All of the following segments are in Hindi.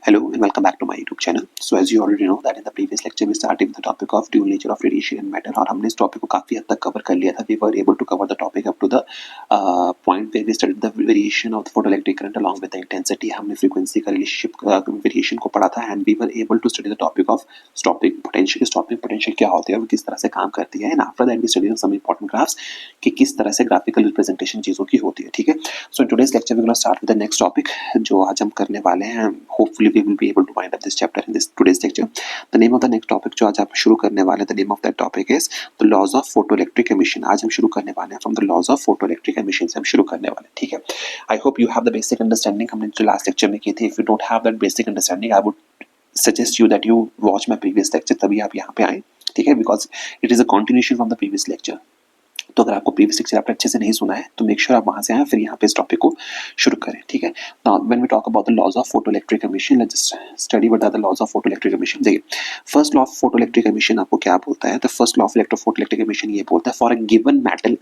Hello and welcome back to my YouTube channel. So as you already know that in the previous lecture we started with the topic of dual nature of radiation and matter और हमने इस टॉपिक को काफी हद तक कवर कर लिया था. We were able to cover the topic up to the point where we studied the variation of the photoelectric current along with the intensity. हमने frequency का relationship variation को पढ़ा था and we were able to study the topic of stopping potential. Stopping potential क्या होती है और किस तरह से काम करती है. And after that we studied some important graphs कि किस तरह से graphical representation चीजों की होती है. ठीक है. So in today's lecture we're going to start with the next topic जो आज हम करने वाले हैं. Hopefully we will be able to wind up this chapter in this today's lecture. The name of the next topic जो आज आप शुरू करने वाले हैं, the name of that topic is the laws of photoelectric emission. आज हम शुरू करने वाले हैं from the laws of photoelectric emission से हम शुरू करने वाले हैं. ठीक है. I hope you have the basic understanding. हमने जो last lecture में की थी. If you don't have that basic understanding, I would suggest you that you watch my previous lecture. तभी आप यहाँ पे आए. ठीक है. Because it is a continuation from the previous lecture. तो अगर आपको प्रीवियस लेक्चर आपने अच्छे से नहीं सुना है तो मेक श्योर आप वहां से आए फिर यहाँ पे इस टॉपिक को शुरू करें. ठीक है. Now when we talk about the laws of photoelectric emission, let's just study what are the laws of photoelectric emission. देखिए, first law of photoelectric emission आपको क्या बोलता है? The first law of photoelectric emission ये बोलता है for a given metal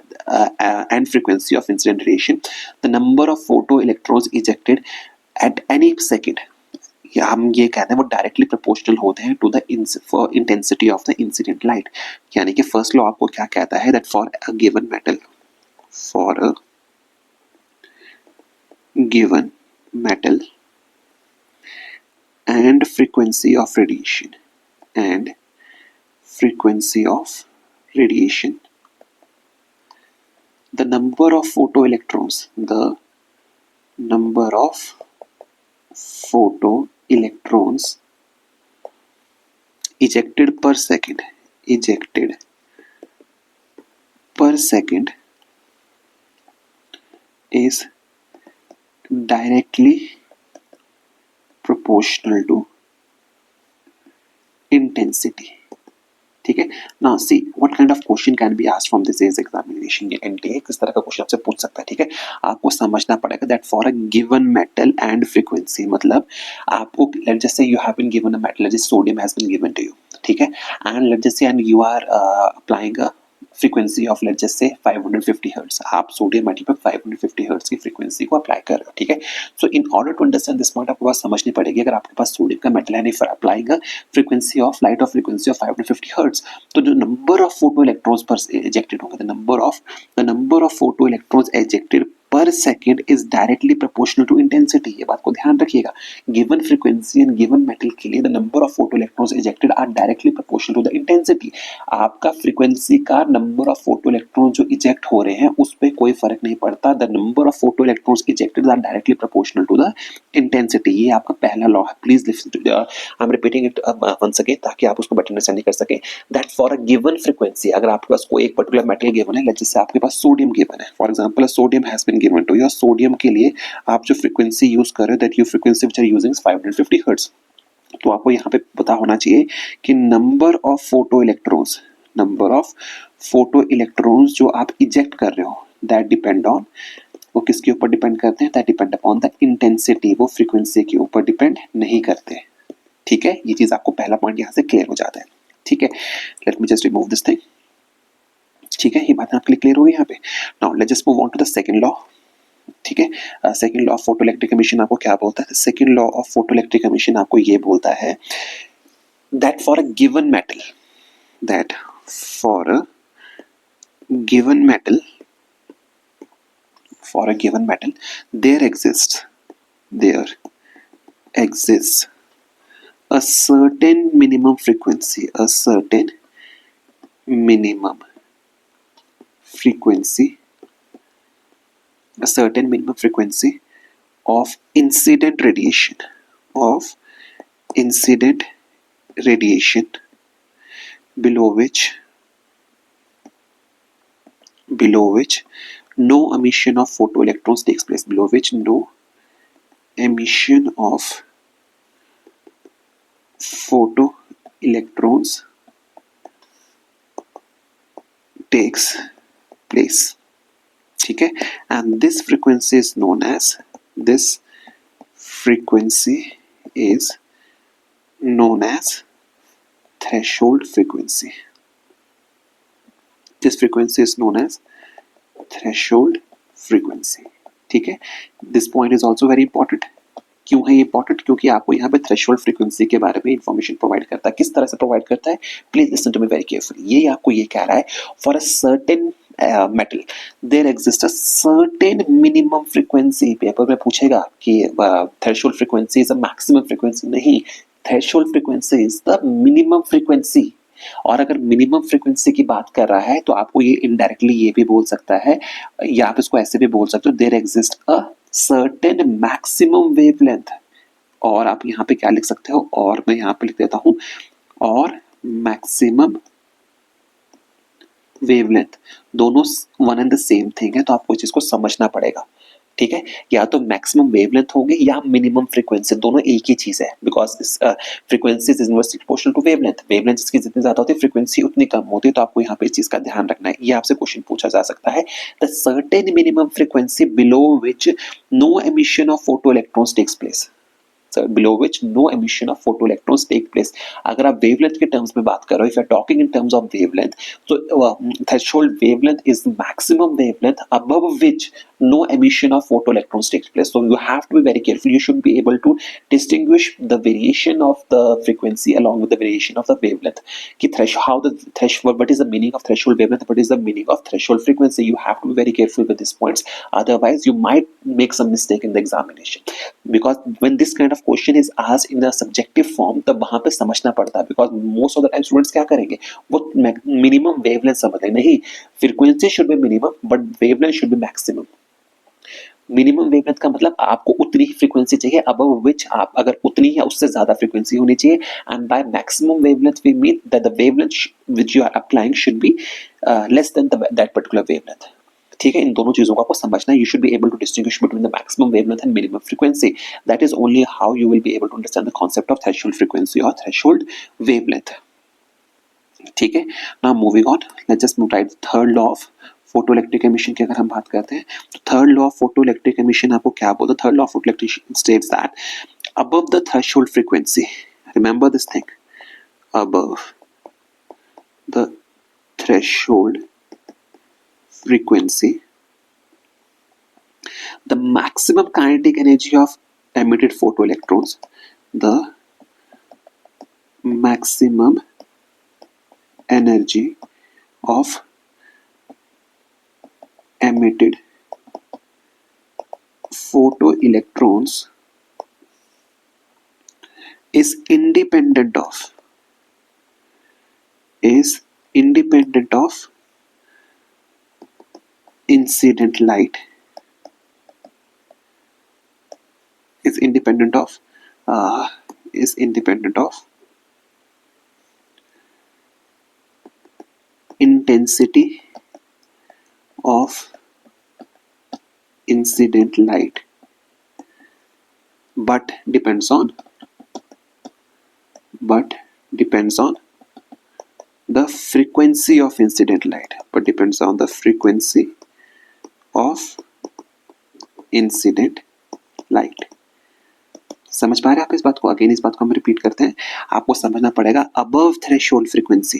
and frequency of incident radiation the number of photo electrons ejected at any second, या हम ये कहते हैं वो डायरेक्टली प्रोपोर्शनल होते हैं to the intensity of the incident light. यानी कि फर्स्ट लॉ आपको क्या कहता है? That for a given metal, for a given metal and frequency of radiation the number of photoelectrons ejected per second is directly proportional to intensity. ठीक है. Now see what kind of question can be asked from this is examination. ये एनटीए किस तरह का क्वेश्चन आपसे पूछ सकता है. ठीक है. आपको समझना पड़ेगा that for a given metal and frequency, मतलब आपको let's just say you have been given a metal, जैसे sodium has been given to you. ठीक है. And let's just say and you are applying a frequency of let's just say 550 hertz. आप सोडियम मेटल पर 550 हर्ट्ज की फ्रीक्वेंसी को अप्लाई कर रहे हो. ठीक है. So in order to understand this point आपको बात समझनी पड़ेगी. अगर आपके पास सोडियम का मेटल है, if applying a frequency of light of frequency of 550 hertz, तो जो नंबर ऑफ फोटो इलेक्ट्रॉन्स पर एजेक्टेड होंगे, the number of photo electrons ejected per second is directly proportional to intensity. ये बात को ध्यान रखिएगा. Given frequency and given metal के लिए the number of photo electrons ejected are directly proportional to the intensity. आपका फ्रीक्वेंसी का नंबर ऑफ फोटो इलेक्ट्रॉन्स जो इजेक्ट हो रहे हैं उस पर कोई फर्क नहीं पड़ता. The number of photo electrons ejected are directly proportional to the intensity. ये आपका पहला लॉ है. Please listen, I am repeating it once again ताकि आप उसको बेटर अंडरस्टैंड कर सके. That for a given frequency, अगर आपके पास कोई एक पर्टिकुलर मेटल गिवन है, जैसे आपके पास सोडियम गिवन है, for example sodium has been given to you. Sodium के लिए आप जो फ्रीक्वेंसी यूज कर रहे हो, that you frequency which are using 550 hertz. तो आपको यहाँ पे पता होना चाहिए कि नंबर ऑफ फोटो इलेक्ट्रॉन्स जो आप इजेक्ट कर रहे हो, दैट डिपेंड ऑन, वो किसके ऊपर डिपेंड करते हैं? That depend upon the intensity. वो फ्रीक्वेंसी के ऊपर डिपेंड नहीं करते. ठीक है. ये चीज आपको पहला पॉइंट यहाँ से क्लियर हो जाता है. ठीक है. Let me just remove this thing. ठीक है. ये बात आपके लिए क्लियर होगी यहाँ पे. Now let's just move on to the second law. ठीक है. Second law of photoelectric emission आपको क्या बोलता है? Second law of photoelectric emission आपको ये बोलता है that for a given metal there exists a certain minimum frequency of incident radiation below which no emission of photoelectrons takes place. Below which no emission of photoelectrons takes place. ठीक है. and this frequency is known as threshold frequency. This frequency is known as threshold frequency. ठीक है. this point is also very important क्यों है इंपॉर्टेंट? क्योंकि आपको यहाँ पे थ्रेशोल्ड फ्रीक्वेंसी के बारे में इंफॉर्मेशन प्रोवाइड करता है। किस तरह से प्रोवाइड करता है? Please listen to me very carefully. ये आपको ये कह रहा है for a certain metal there exist a certain minimum frequency. Paper में पूछेगा कि threshold frequency is a maximum frequency, नहीं, threshold frequency is the minimum frequency. और अगर मिनिमम फ्रीक्वेंसी की बात कर रहा है तो आपको ये इनडायरेक्टली ये भी बोल सकता है, या आप इसको ऐसे भी बोल सकते हो, there exist a certain maximum wavelength. और आप यहाँ पे क्या लिख सकते हो, और मैं यहाँ पे लिख देता हूं, और मैक्सिमम वेवलेंथ। दोनों one and the same thing है, तो आपको इस चीज को समझना पड़ेगा। ठीक है, या तो मैक्सिमम वेवलेंथ होगी या मिनिमम फ्रीक्वेंसी, दोनों एक ही चीज है, because frequency is inversely proportional to wavelength. Wavelength इसकी जितनी ज्यादा होती है फ्रीक्वेंसी उतनी कम होती है, तो आपको यहाँ पे इस चीज का ध्यान रखना है। ये आपसे क्वेश्चन पूछा जा सकता है, the certain minimum frequency below which no emission of photo electrons takes place, below which no emission of photoelectrons take place। अगर आप wavelength के terms में बात कर रहे हो, if you are talking in terms of wavelength, so threshold wavelength is maximum wavelength above which no emission of photoelectrons takes place। So you have to be very careful, you should be able to distinguish the variation of the frequency along with the variation of the wavelength। कि how the threshold, what is the meaning of threshold wavelength, what is the meaning of threshold frequency, you have to be very careful with these points, otherwise you might make some mistake in the examination। because when this kind of question is asked in a subjective form, तब वहां पे समझना पड़ता है, because most of the time students क्या करेंगे, वो मिनिमम वेवलेंथ समझ लेंगे। नहीं, frequency should be minimum but wavelength should be maximum. Minimum wavelength का मतलब आपको उतनी ही फ्रीक्वेंसी चाहिए अबव विच आप, अगर उतनी या उससे ज्यादा फ्रीक्वेंसी होनी चाहिए। And by maximum wavelength we mean that the wavelength which you are applying should be less than that particular wavelength. ठीक है, इन दोनों चीजों को आपको समझना है। You should be able to distinguish between the maximum wavelength and minimum frequency. That is only how you will be able to understand the concept of threshold frequency और थ्रेशोल्ड वेवलेंथ। ठीक है, now moving on, let's just right third law of photoelectric emission की अगर हम बात करते हैं तो third law of photoelectric emission आपको क्या बोलता है? Third law of photoelectric states that above the threshold frequency, remember this thing, above the threshold frequency, the maximum kinetic energy of emitted photoelectrons, the maximum energy of emitted photoelectrons is independent of incident light, is independent of intensity of incident light, but depends on the frequency of incident light, but depends on the frequency of incident light। समझ पा रहे हैं आप इस बात को? अगेन इस बात को हम रिपीट करते हैं, आपको समझना पड़ेगा अबव थ्रेशोल्ड फ्रीक्वेंसी,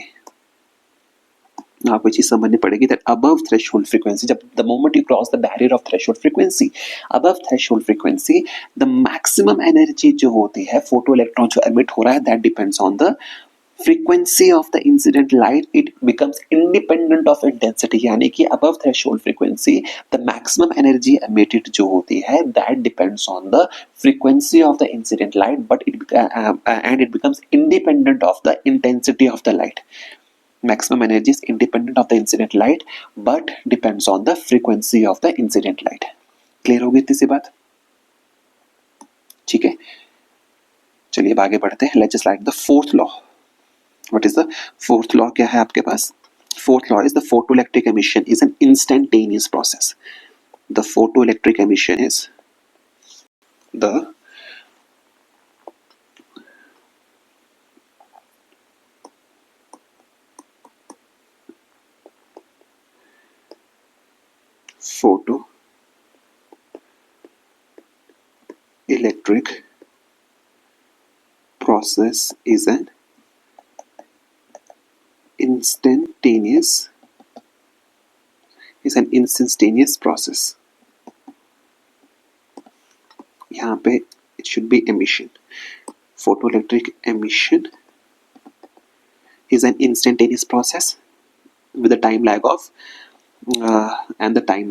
आपको चीज समझनी पड़ेगी दैट अबव थ्रेशोल्ड फ्रीक्वेंसी, जब the moment you cross the barrier of threshold frequency, above threshold frequency the maximum energy जो होती है फोटो इलेक्ट्रॉन जो एमिट हो रहा है, that depends on the frequency of the incident light, it becomes independent of intensity। यानी कि above threshold frequency the maximum energy emitted जो होती है that depends on the frequency of the incident light, but and it becomes independent of the intensity of the light। maximum energy is independent of the incident light but depends on the frequency of the incident light। Clear हो गई इतनी सी बात? ठीक है, चलिए अब आगे बढ़ते हैं। Let's just right the fourth law. What is the fourth law? क्या है आपके पास? Fourth law is the photoelectric emission is an instantaneous process। The photoelectric emission is the photoelectric process is an instantaneous process। यहाँ पे it should be emission. Photoelectric emission is an instantaneous process with a time lag of and the time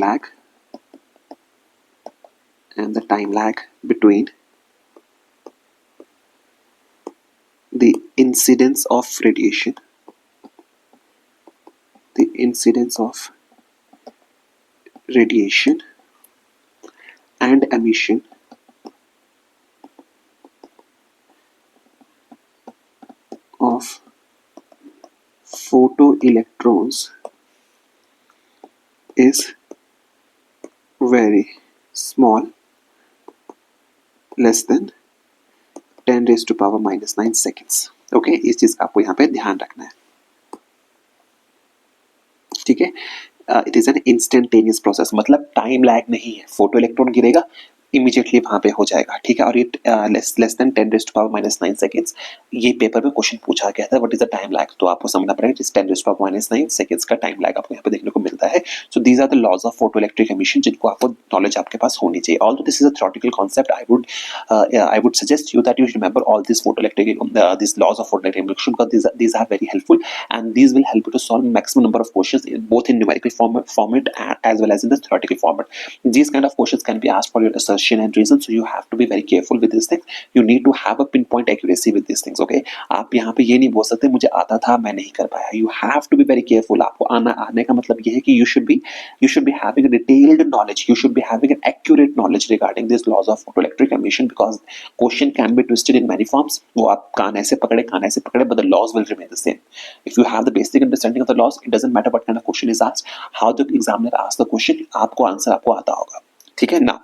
lag between the incidence of radiation, and emission of photoelectrons is very small, less than 10 raised to power minus 9 seconds. Okay, इस चीज का आपको यहाँ पे ध्यान रखना है, ठीक है। It is an instantaneous process, मतलब टाइम लैग नहीं है, फोटो इलेक्ट्रॉन गिरेगा इमीडिएटली वहां पे हो जाएगा, ठीक है। और it less than 10 raise to power minus 9 seconds, ये पेपर में क्वेश्चन पूछा गया था, what is the time lag, तो आपको समझना पड़ेगा इस 10 raise to power minus 9 seconds का टाइम लैग आपको यहाँ पे देखने को मिलता है। So these are the laws of photo electric emission, जिनको आपको नॉलेज आपके पास होनी चाहिए। Although this is a theoretical concept, I would suggest you that you remember all this photo electric this laws of photo electric emission, because these are very helpful and these will help you to solve maximum number of questions both in numerical format as well as in the theoretical format. These kind of questions can be asked for your assertion and reason, so you have to be very careful with these things. You need to have a pinpoint accuracy with these things, okay? आप यहाँ पे ये नहीं बोल सकते मुझे आता था मैं नहीं कर पाया, you have to be very careful. आपको आने का मतलब ये है कि you should be having a detailed knowledge, you should be having an accurate knowledge regarding these laws of photoelectric emission, because question can be twisted in many forms. वो आप कान ऐसे पकड़े, but the laws will remain the same. If you have the basic understanding of the laws, it doesn't matter what kind of question is asked, how the examiner asks the question, आपको आंसर आपको आता होगा, ठीक है ना।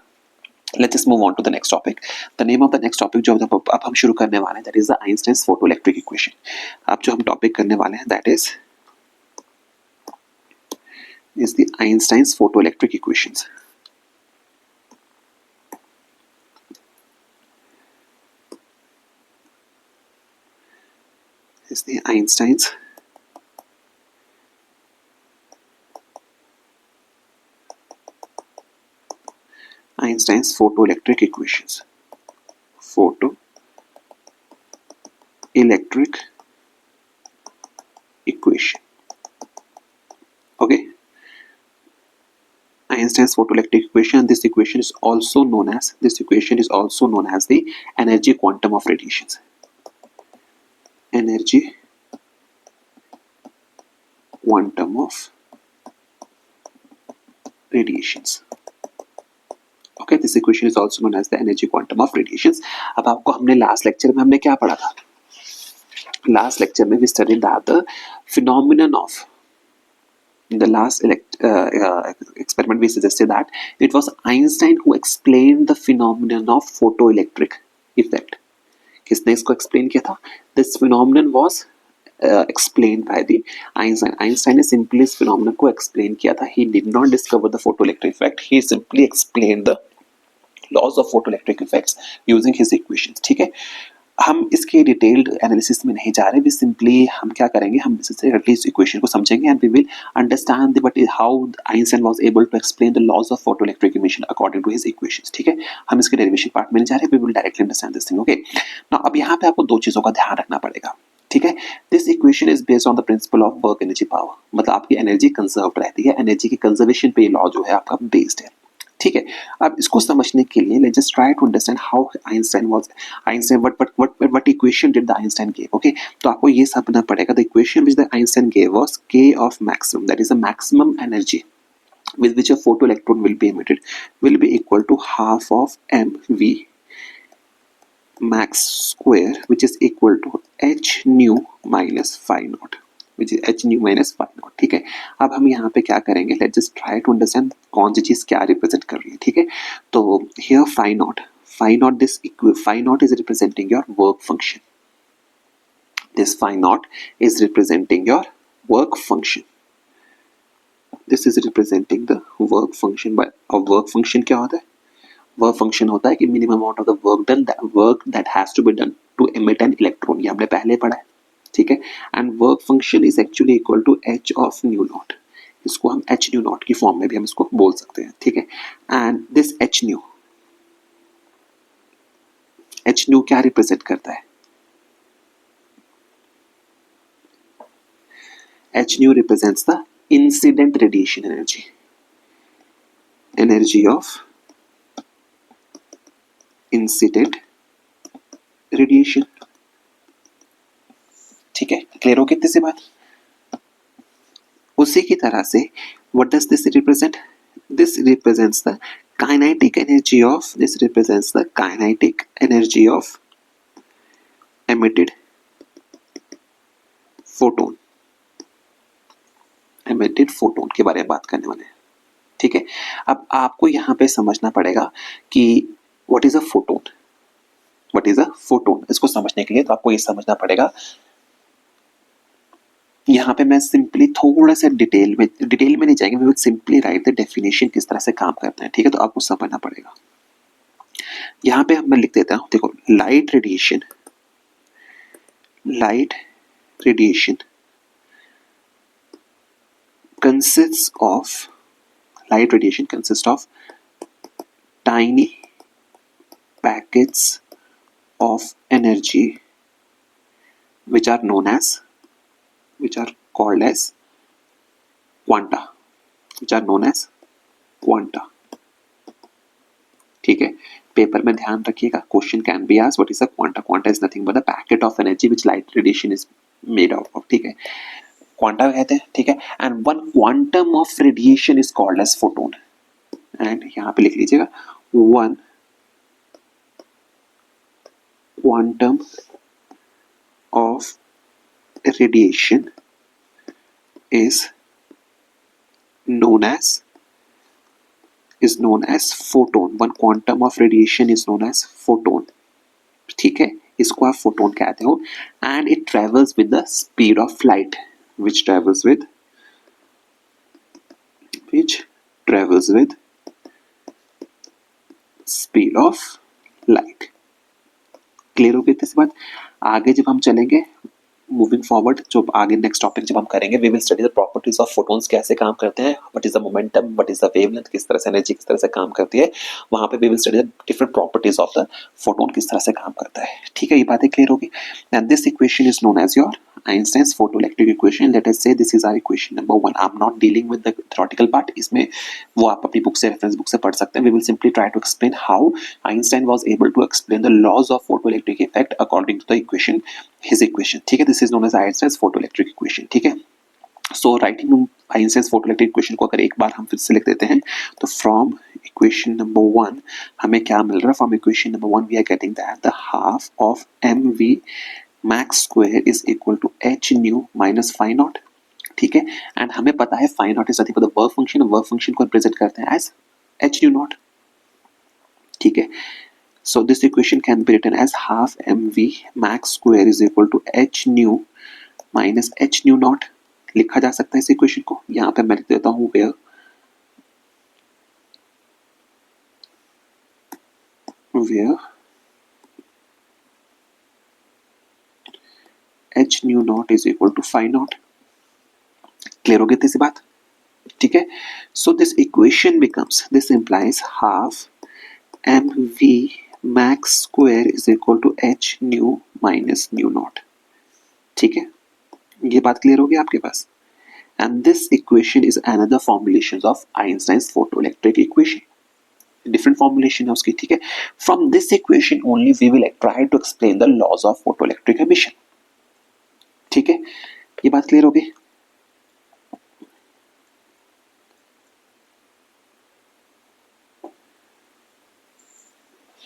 Let's just move on to the next topic. The name of the next topic जो अब हम शुरू करने वाले हैं, that is the Einstein's photoelectric equation. अब जो हम टॉपिक करने वाले हैं, that is the Einstein's photoelectric equations. Is the Einstein's photoelectric equations. Photoelectric equation. Okay. Einstein's photoelectric equation. This equation is also known as the energy quantum of radiations. Energy quantum of radiations. Okay, this equation is also known as the energy quantum of radiations. अब आपको हमने लास्ट लेक्चर में हमने क्या पढ़ा था? लास्ट लेक्चर में we studied that the phenomenon of in the last experiment we suggested that it was Einstein who explained the phenomenon of photoelectric effect. किसने इसको explain किया था? This phenomenon was explained by the Einstein. Einstein ने simply इस phenomenon को explain किया था. He did not discover the photoelectric effect. He simply explained the laws of photoelectric effects using his equations. ठीक है, हम इसके डिटेल्ड एनालिसिस में नहीं जा रहे, भी सिंपली हम क्या करेंगे, हम एटलीस्ट इक्वेशन को समझेंगे and we will understand what is how Einstein was able to explain the laws of photoelectric emission according to his equations. ठीक है, हम इसके डेरिवेशन पार्ट में नहीं जा रहे, we will directly understand this thing. Okay, now अब यहाँ पे आपको दो चीजों का ध्यान रखना पड़ेगा। ठीक है, this equation is based on the principle of work energy power, मतलब आपकी एनर्जी कंजर्व रहती है, एनर्जी की कंजर्वेशन पे ये लॉ जो है आपका बेस्ड है। ठीक है, अब इसको समझने के लिए let's just try to understand how Einstein what equation did the Einstein give. Okay, तो आपको ये समझना पड़ेगा the equation which the Einstein give was k of maximum, that is the maximum energy with which a photoelectron will be emitted will be equal to half of mv max square, which is equal to h nu minus phi naught, which is h nu minus phi naught। ठीक है, अब हम यहाँ पे क्या करेंगे, let's just try to understand कौन सी चीज क्या रिप्रेजेंट कर रही है। ठीक है, तो here phi naught this phi naught is representing your work function, this phi naught is representing your work function, this is representing the work function। by a work function क्या होता है, वर्क फंक्शन होता है कि minimum amount of the work that has to be done to emit an electron, ये हमने पहले पढ़ा है। ठीक है, and work function is actually equal to H of nu naught, इसको हम एच न्यू नॉट की फॉर्म में भी हम इसको बोल सकते हैं। ठीक है, and this H nu H nu क्या रिप्रेजेंट करता है? H nu represents the incident radiation energy, energy of incident radiation. ठीक है, क्लियर हो गई इतनी सी बात? उसी की तरह से what does this represent? This represents the kinetic energy of, this represents the kinetic energy of emitted photon, emitted photon के बारे में बात करने वाले हैं। ठीक है, अब आपको यहां पे समझना पड़ेगा कि what is a photon, what is a photon. इसको समझने के लिए तो आपको ये समझना पड़ेगा, यहाँ पे मैं सिंपली थोड़ा सा डिटेल में नहीं जाएंगे, we will simply write the definition किस तरह से काम करते हैं। ठीक है, तो आपको समझना पड़ेगा। यहाँ पे मैं लिख देता हूँ, देखो, light radiation consists of tiny packets of energy which are called as quanta, ठीक है, पेपर में ध्यान रखिएगा, question can be asked what is a quanta. Quanta is nothing but the packet of energy which light radiation is made out of. ठीक है, क्वांटा कहते हैं। ठीक है, and one quantum of radiation is called as photon. एंड यहां पे लिख लीजिएगा, one quantum of radiation is known as photon. One quantum of radiation is known as photon. ठीक है, इसको आप फोटोन कहते हो। And it travels with the speed of light, which travels with speed of light. Clear हो गई इस बात? आगे जब हम चलेंगे, मूविंग फॉरवर्ड, जो आगे नेक्स्ट टॉपिक जब हम करेंगे, we will study the properties of photons, कैसे काम करते हैं, what is the momentum, what is the wavelength, किस तरह से एनर्जी किस तरह से काम करती है, वहां पे we will study the different properties of the photon, किस तरह से काम करता है। ठीक है, ये बातें क्लियर होगी। And this equation is known as your Einstein's photoelectric equation. Let us say this is our equation number 1. I'm not dealing with the theoretical part. इसमें वो आप अपनी बुक से, रेफरेंस बुक से पढ़ सकते हैं। We will simply try to explain how Einstein was able to explain the laws of photoelectric effect according to the equation, his equation. ठीक है, this is known as Einstein's photoelectric equation. ठीक है, so writing Einstein's photoelectric equation को अगर एक बार हम फिर से लिख देते हैं, तो from equation number 1 हमें क्या मिल रहा है? From equation number 1 we are getting that the half of mv max square is equal to h nu minus phi naught। ठीक है, एंड हमें पता है phi naught is nothing but the work function, work function को रिप्रेजेंट करते हैं एज h nu naught। ठीक है, so this equation can be written as half mv max square is equal to h nu minus h nu naught। लिखा जा सकता है इस इक्वेशन को, यहां पे मैं लिख देता हूं where h nu naught is equal to phi naught। Clear हो गई इतनी सी बात? ठीक है, so this equation becomes, this implies half mv max square is equal to h nu minus nu naught। ठीक है, ये बात क्लियर होगी आपके पास? And this equation is another formulation of Einstein's photoelectric equation. Different formulation है उसकी। ठीक है, from this equation only we will try to explain the laws of photoelectric emission। ठीक है, ये बात क्लियर होगी?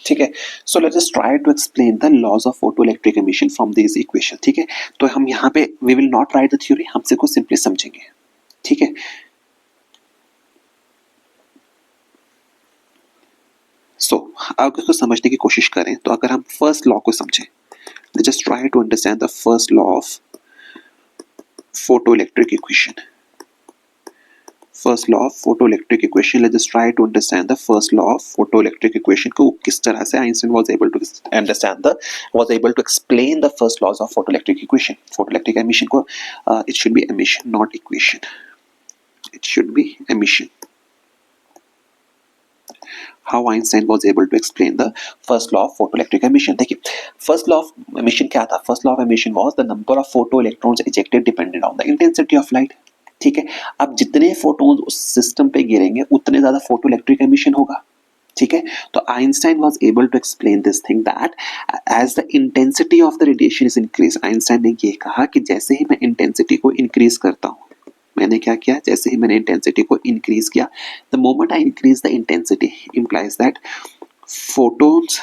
ठीक है, so let us try to explain the laws of photoelectric emission from this equation. ठीक है, तो हम यहाँ पे we will not write the theory, हम सिर्फ सिंपली समझेंगे। ठीक है, सो अगर इसको समझने की कोशिश करें, तो अगर हम फर्स्ट लॉ को समझें, let's just try to understand the first law of photoelectric equation। First law of photoelectric equation, let's just try to understand the first law of photoelectric equation को किस तरह से Einstein was able to explain the first laws of photoelectric equation। photoelectric emission को it should be emission not equation, it should be emission। How Einstein was able to explain the first law of photoelectric emission. देखिए फर्स्ट लॉ ऑफ एमिशन क्या था, first law of emission was the number of photo electrons ejected depended on the intensity of light. ठीक है, अब जितने फोटोन्स उस सिस्टम पे गिरेंगे उतने ज्यादा फोटो इलेक्ट्रिक एमिशन होगा। ठीक है, तो Einstein was able to explain this thing that as the intensity of the radiation is increase. Einstein ने ये कहा कि जैसे ही मैं इंटेंसिटी को इंक्रीज करता हूँ, मैंने क्या किया, जैसे ही मैंने इंटेंसिटी को इंक्रीज किया, the moment I increase the intensity implies that photons,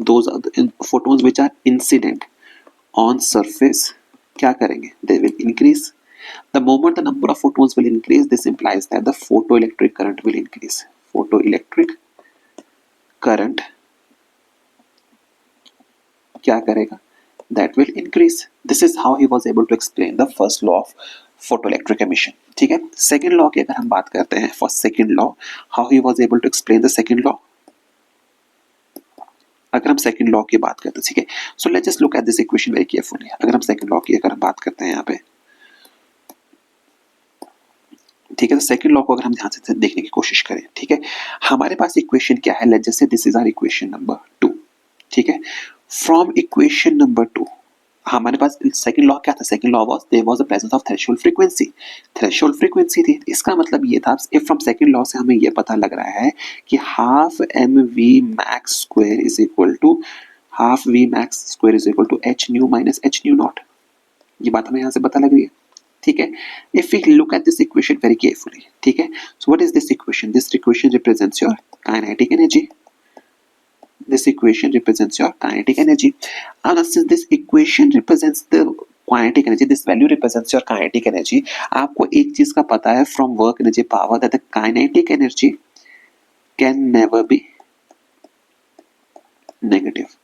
those are the photons which are incident on surface, क्या करेंगे, they will increase. The moment the number of photons will increase, this implies that the photoelectric current will increase. Photoelectric current क्या करेगा, that will increase. This is how he was able to explain the first law of photoelectric emission. ठीक है, second law की अगर हम बात करते हैं, for second law, how he was able to explain the second law. अगर हम सेकंड लॉ की बात करते हैं, ठीक है, so let's just look at this equation very carefully. अगर हम सेकंड लॉ की अगर हम बात करते हैं यहाँ पे, ठीक है, तो सेकंड लॉ को अगर हम ध्यान से देखने की कोशिश करें, ठीक है, हमारे पास इक्वेशन क्या है, let's just say this is our equation number 2। ठीक है, फ्रॉम इक्वेशन नंबर 2 हमारे पास सेकंड लॉ क्या था, second law was there was the presence of threshold frequency. Threshold frequency थी, इसका मतलब ये था, इफ फ्रॉम सेकंड लॉ से हमें ये पता लग रहा है कि half M V max square is equal to half V max square is equal to H nu minus H nu naught. ये बात हमें यहाँ से पता लग रही है। ठीक है, if we look at this equation very carefully, ठीक है, so what is this equation, this equation represents your kinetic energy. This equation represents your kinetic energy. And since this equation represents the kinetic energy, this value represents your kinetic energy. आपको एक चीज का पता है from work energy power that the kinetic energy can never be negative.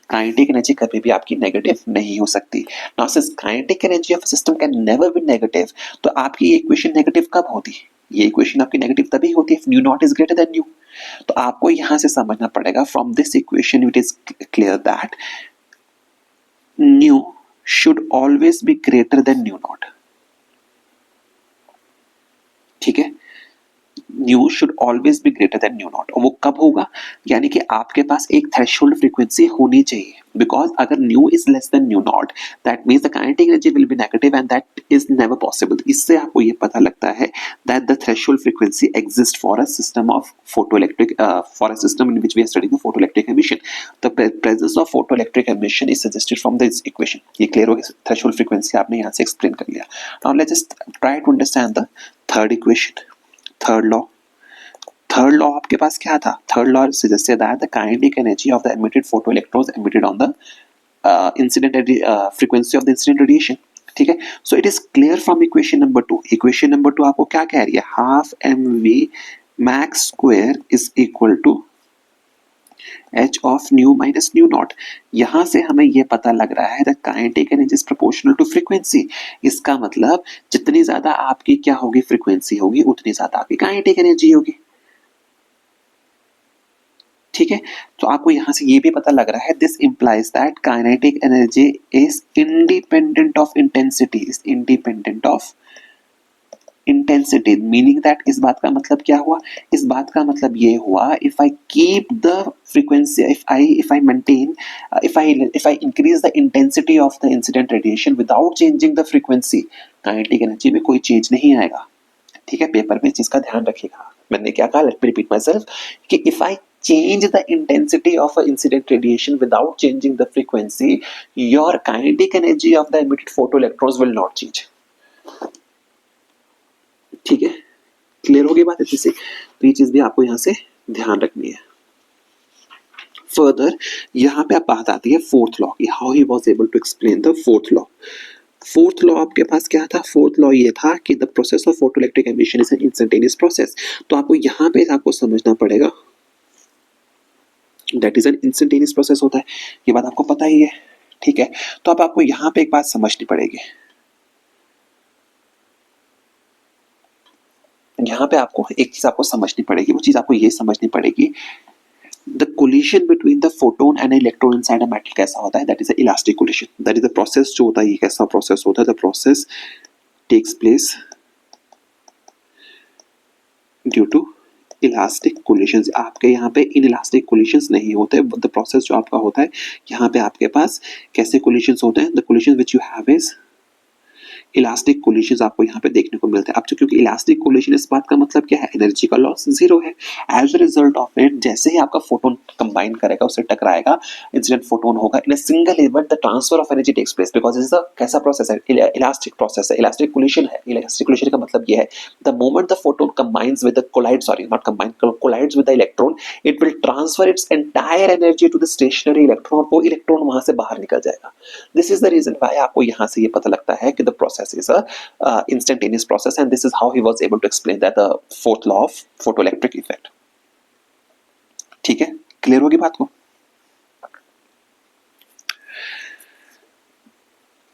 Kinetic energy कभी भी आपकी नेगेटिव नहीं हो सकती। Now since kinetic energy of system can never be negative, तो आपकी ये इक्वेशन नेगेटिव कब होती, ये इक्वेशन आपकी नेगेटिव तभी होती है if new not is greater than new. तो आपको यहां से समझना पड़ेगा, from this equation it is clear that new should always be greater than nu not. ठीक है, new should always be greater than nu not, और वो कब होगा, यानी कि आपके पास एक थ्रेशोल्ड फ्रीक्वेंसी होनी चाहिए, बिकॉज अगर nu is less than nu naught that means the kinetic energy will be negative and that is never possible. इससे आपको ये पता लगता है that the threshold frequency exist for a system of photoelectric for a system in which we are studying the photoelectric emission. The presence of photoelectric emission is suggested from this equation. ये क्लियर हो गया, थ्रेशोल्ड फ्रीक्वेंसी आपने यहाँ से एक्सप्लेन कर लिया। Now let's just try to understand the third equation, third law. Third law आपके पास क्या था, third law suggested that the kinetic energy of the emitted photoelectrons emitted on the incident frequency of the incident radiation. ठीक है, so it is clear from equation number 2. equation number 2 आपको क्या कह रही है, half mv max square is equal to h of nu minus nu naught। यहां से हमें यह पता लग रहा है that kinetic energy is proportional to frequency। इसका मतलब जितनी ज्यादा आपकी क्या होगी, फ्रीक्वेंसी होगी, उतनी ज्यादा आपकी kinetic energy होगी। ठीक है, तो आपको यहां से ये भी पता लग रहा है, this implies that kinetic energy is independent of intensity, is independent of intensity, meaning that इस बात का मतलब क्या हुआ, इस बात का मतलब ये हुआ, if I keep the frequency, if I maintain, if I increase the intensity of the incident radiation without changing the frequency, kinetic energy में कोई चेंज नहीं आएगा। ठीक है, पेपर में इस चीज का ध्यान रखिएगा। मैंने क्या कहा, let me repeat myself, कि if I change the intensity of an incident radiation without changing the frequency, your kinetic energy of the emitted photoelectrons will not change. ठीक है, क्लियर हो गई बात अच्छे से, तो ये चीज भी आपको यहां से ध्यान रखनी है। फर्दर यहाँ पे आप बात आती है फोर्थ लॉ की, how he was able to explain the fourth law. Fourth law आपके पास क्या था, फोर्थ लॉ ये था कि the process of photoelectric emission is an instantaneous process. तो आपको यहाँ पे आपको समझना पड़ेगा that is an instantaneous process होता है, ये बात आपको पता ही है। ठीक है, तो अब आपको यहाँ पे एक बात समझनी पड़ेगी, यहाँ पे आपको एक चीज आपको समझनी पड़ेगी, वो चीज आपको ये समझनी पड़ेगी, the collision between the photon and electron inside a metal कैसा होता है, that is a elastic collision. That is the process जो होता है, ये कैसा प्रोसेस होता है, the process takes place due to elastic collisions, आपके यहाँ पे इनइलास्टिक कोलिशंस नहीं होते। द प्रोसेस जो आपका होता है यहाँ पे आपके पास कैसे कोलिशंस होते हैं, the collisions which you have is elastic collisions आपको यहाँ पे देखने को मिलते हैं। अब क्योंकि इलास्टिक कोलिशन, इस बात का मतलब क्या है, एनर्जी का लॉस जीरो है। As a result of it, जैसे ही आपका फोटोन कंबाइन करेगा, उससे टकराएगा, इंसिडेंट फोटोन होगा, in a single event the transfer of energy takes place, because is a कैसा प्रोसेस है, इलास्टिक प्रोसेस है, इलास्टिक कोलिशन है। इलास्टिक कोलिशन का मतलब ये है, the moment the photon combines with the collide, sorry not combine, collides with the electron, it will transfer its entire energy to the stationary electron, वो इलेक्ट्रॉन वहां से बाहर निकल जाएगा। This is the reason why आपको यहाँ से ये पता लगता है कि the process is a instantaneous process, and this is how he was able to explain that the fourth law of photoelectric effect. ठीक है, क्लियर होगी बात को।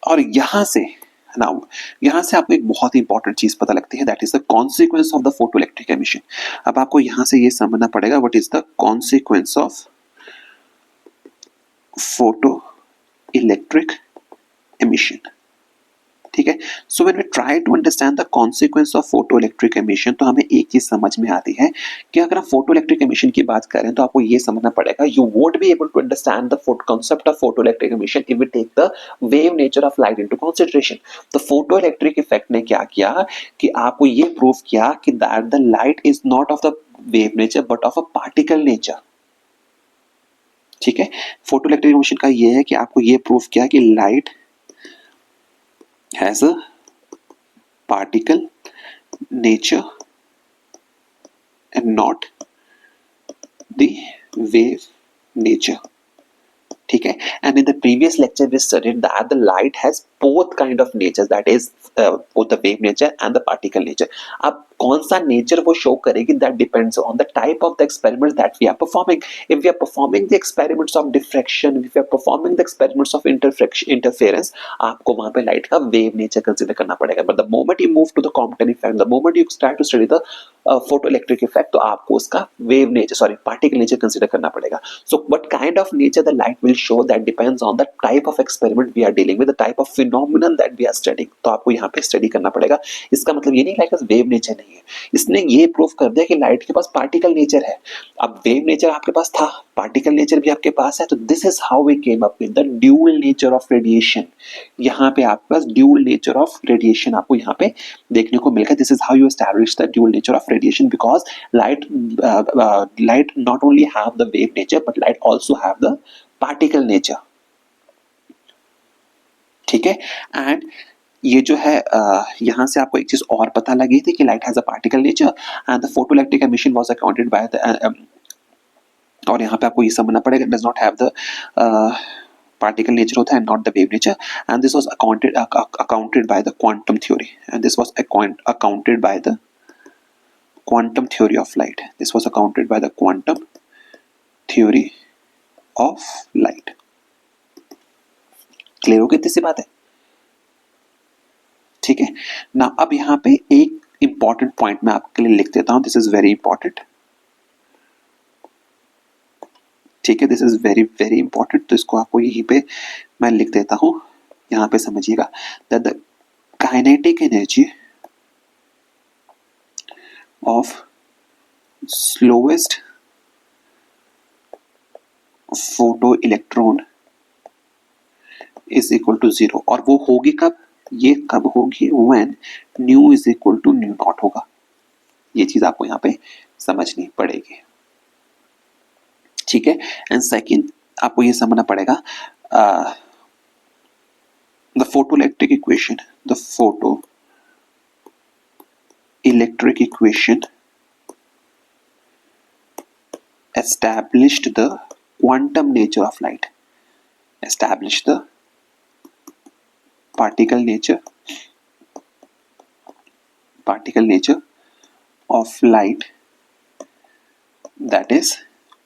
और यहां से नाउ यहां से आपको एक बहुत ही इंपॉर्टेंट चीज पता लगती है, that is the consequence of the photoelectric emission. अब आपको यहां से ये समझना पड़ेगा what is the consequence of photo electric emission. ठीक है, so when we try to understand the consequence of photoelectric emission, तो हमें एक चीज समझ में आती है कि अगर हम फोटोइलेक्ट्रिक एमिशन की बात करें तो आपको ये समझना पड़ेगा, you won't be able to understand the concept of photoelectric emission if we take the wave nature of light into consideration. तो फोटोइलेक्ट्रिक इफेक्ट ने क्या किया कि आपको ये प्रूव किया कि that the light is not of the wave nature but of a particle nature. ठीक है, फोटोइलेक्ट्रिक एमिशन का ये है कि आपको ये प्रूव किया कि light has a particle nature and not the wave nature. ठीक है, and in the previous lecture we studied that the light has both kind of natures, that is both the wave nature and the particle nature. अब कौन सा नेचर वो शो करेगी, that depends on the type of the experiment that we are performing. If we are performing the experiments of diffraction, if we are performing the experiments of interference, आपको वहां पे लाइट का वेव नेचर कंसीडर करना पड़ेगा। But the moment you move to the Compton effect, the moment you start to study the photoelectric effect, तो आपको उसका wave nature, sorry particle nature consider करना पड़ेगा। So what kind of nature the light will show, that depends on the type of experiment we are dealing with, the type of phenomenon that we are studying. तो आपको यहाँ पे स्टडी करना पड़ेगा। इसका मतलब ये नहीं लाइट का वेव नेचर नहीं है, इसने ये प्रूव कर दिया कि लाइट के पास पार्टिकल नेचर है। अब वेव नेचर आपके पास था, पार्टिकल नेचर भी आपके पास है, तो this is how we came up with the dual nature of radiation. यहाँ पे आपके पास ड्यूअल नेचर ऑफ रेडिएशन आपको यहाँ पे देखने को मिलेगा। This is how you establish the dual nature of radiation, because light not only have the wave nature but light also have the particle nature. ठीक है, एंड ये जो है यहाँ से आपको एक चीज और पता लगी थी कि light has a particle nature and the photoelectric emission was accounted by the, और यहाँ पे आपको ये समझना पड़ेगा, does not have the particle nature होता है, not the wave nature, and this was accounted by the quantum theory, and this was accounted by the quantum theory of light. This was accounted by the quantum theory of light. Clear हो गई इतनी सी बात है? ठीक है ना। अब यहाँ पे एक इंपॉर्टेंट पॉइंट मैं आपके लिए लिख देता हूं, दिस इज वेरी इंपॉर्टेंट। ठीक है, this is very very important, तो इसको आपको यहीं पे मैं लिख देता हूं, यहां पे समझिएगा, that the kinetic energy of slowest photo electron is equal to 0, और वो होगी कब, ये कब होगी, when nu is equal to nu naught होगा। ये चीज आपको यहाँ पे समझनी पड़ेगी। ठीक है, एंड सेकंड आपको ये समझना पड़ेगा, the photoelectric equation, the photo electric equation established the quantum nature of light, established the particle nature of light, that is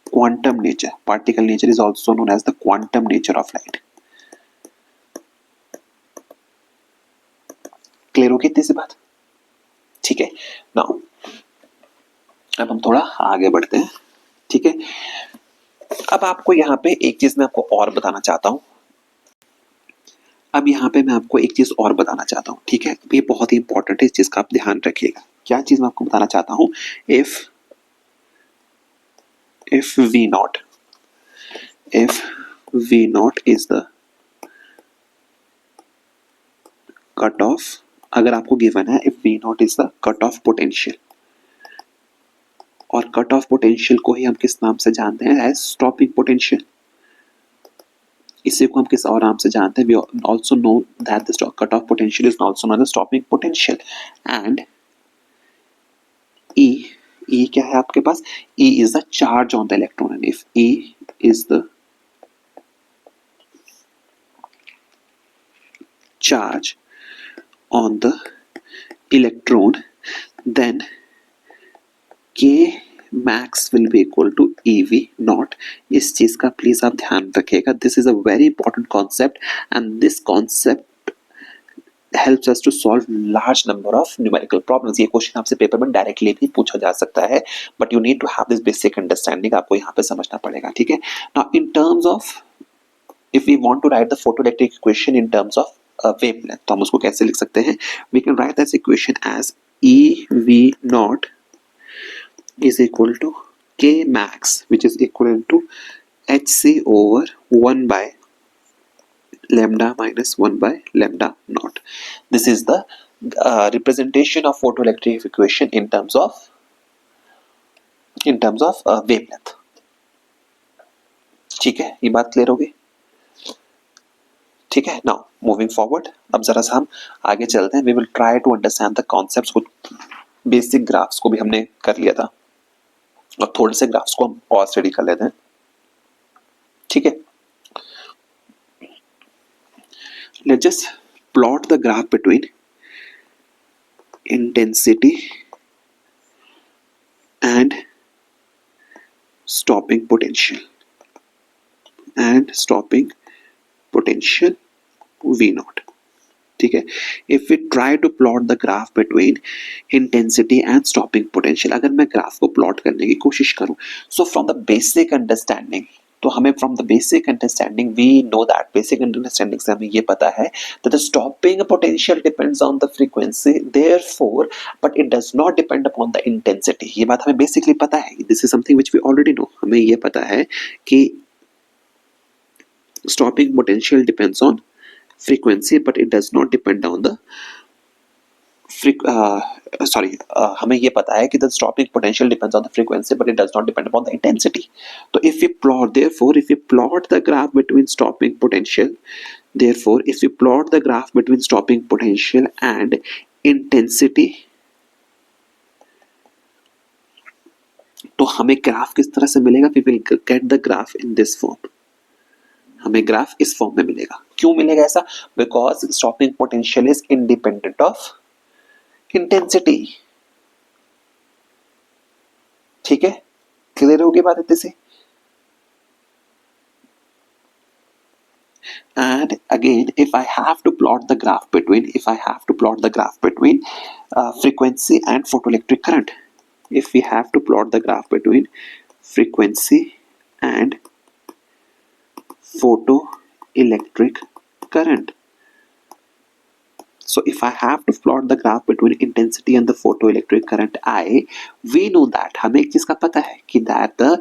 quantum nature. Particle nature is also known as the quantum nature of light. Clear हो गई इतनी सी बात? ठीक है, नाउ अब हम थोड़ा आगे बढ़ते हैं। ठीक है, अब आपको यहाँ पे एक चीज मैं आपको और बताना चाहता हूं। अब यहाँ पे मैं आपको एक चीज और बताना चाहता हूं, ठीक है, ये बहुत ही इंपॉर्टेंट है, इस चीज का आप ध्यान रखिएगा। क्या चीज मैं आपको बताना चाहता हूं, if if V naught is the cut off, अगर आपको गिवन है if V naught is the cut off potential, और कट ऑफ पोटेंशियल को ही हम किस नाम से जानते हैं, एज स्टॉपिंग पोटेंशियल। इसी को हम किस और नाम से जानते हैं, we also know that the cut off potential is also known as stopping potential. And E क्या है आपके पास, E is the charge on the electron, and if E is the charge on the electron, then K max will be equal to EV naught। इस चीज का प्लीज आप ध्यान रखिएगा, this is a very important concept and this concept helps us to solve large number of numerical problems। ये क्वेश्चन आपसे पेपर में डायरेक्टली भी पूछा जा सकता है, but you need to have this basic understanding, आपको यहाँ पे समझना पड़ेगा, ठीक है। Now in terms of, if we want to write the photoelectric equation in terms of wavelength, तो हम उसको कैसे लिख सकते हैं, we can write this equation as EV naught is equal to K max, which is equivalent to HC over 1 by lambda minus 1 by lambda naught। This is the representation of photoelectric equation in terms of wavelength। ठीक है, ये बात क्लियर होगी, ठीक है। नाउ मूविंग फॉरवर्ड, अब जरा सा हम आगे चलते हैं, we will try to understand the concepts. कुछ बेसिक ग्राफ्स को भी हमने कर लिया था और थोड़े से ग्राफ्स को हम और स्टडी कर लेते हैं, ठीक है। Let's just plot the graph between intensity and stopping potential V naught, ठीक है। If we try to plot the graph between intensity and stopping potential, अगर मैं ग्राफ को प्लॉट करने की कोशिश करूं, so from the basic understanding, तो हमें from the basic understanding we know that, basic understanding से हमें ये पता है that the stopping potential depends on the frequency, therefore but it does not depend upon the intensity. ये बात हमें बेसिकली पता है, this is something which we already know, हमें ये पता है कि stopping potential depends on frequency but it does not depend on the हमें ये पता है कि the stopping potential depends on the frequency but it does not depend upon the intensity। तो if we plot, therefore if we plot the graph between stopping potential, therefore if we plot the graph between stopping potential and intensity, तो हमें ग्राफ किस तरह से मिलेगा, we will get the graph in this form। हमें ग्राफ इस फॉर्म में मिलेगा। क्यों मिलेगा ऐसा, because stopping potential is independent of intensity, ठीक है, क्लियर होगी बात इतने से। And again, if I have to plot the graph between frequency and photoelectric current, if we have to plot the graph between frequency and photoelectric current, so if I have to plot the graph between intensity and the photoelectric current we know that, हमें एक चीज का पता है कि that the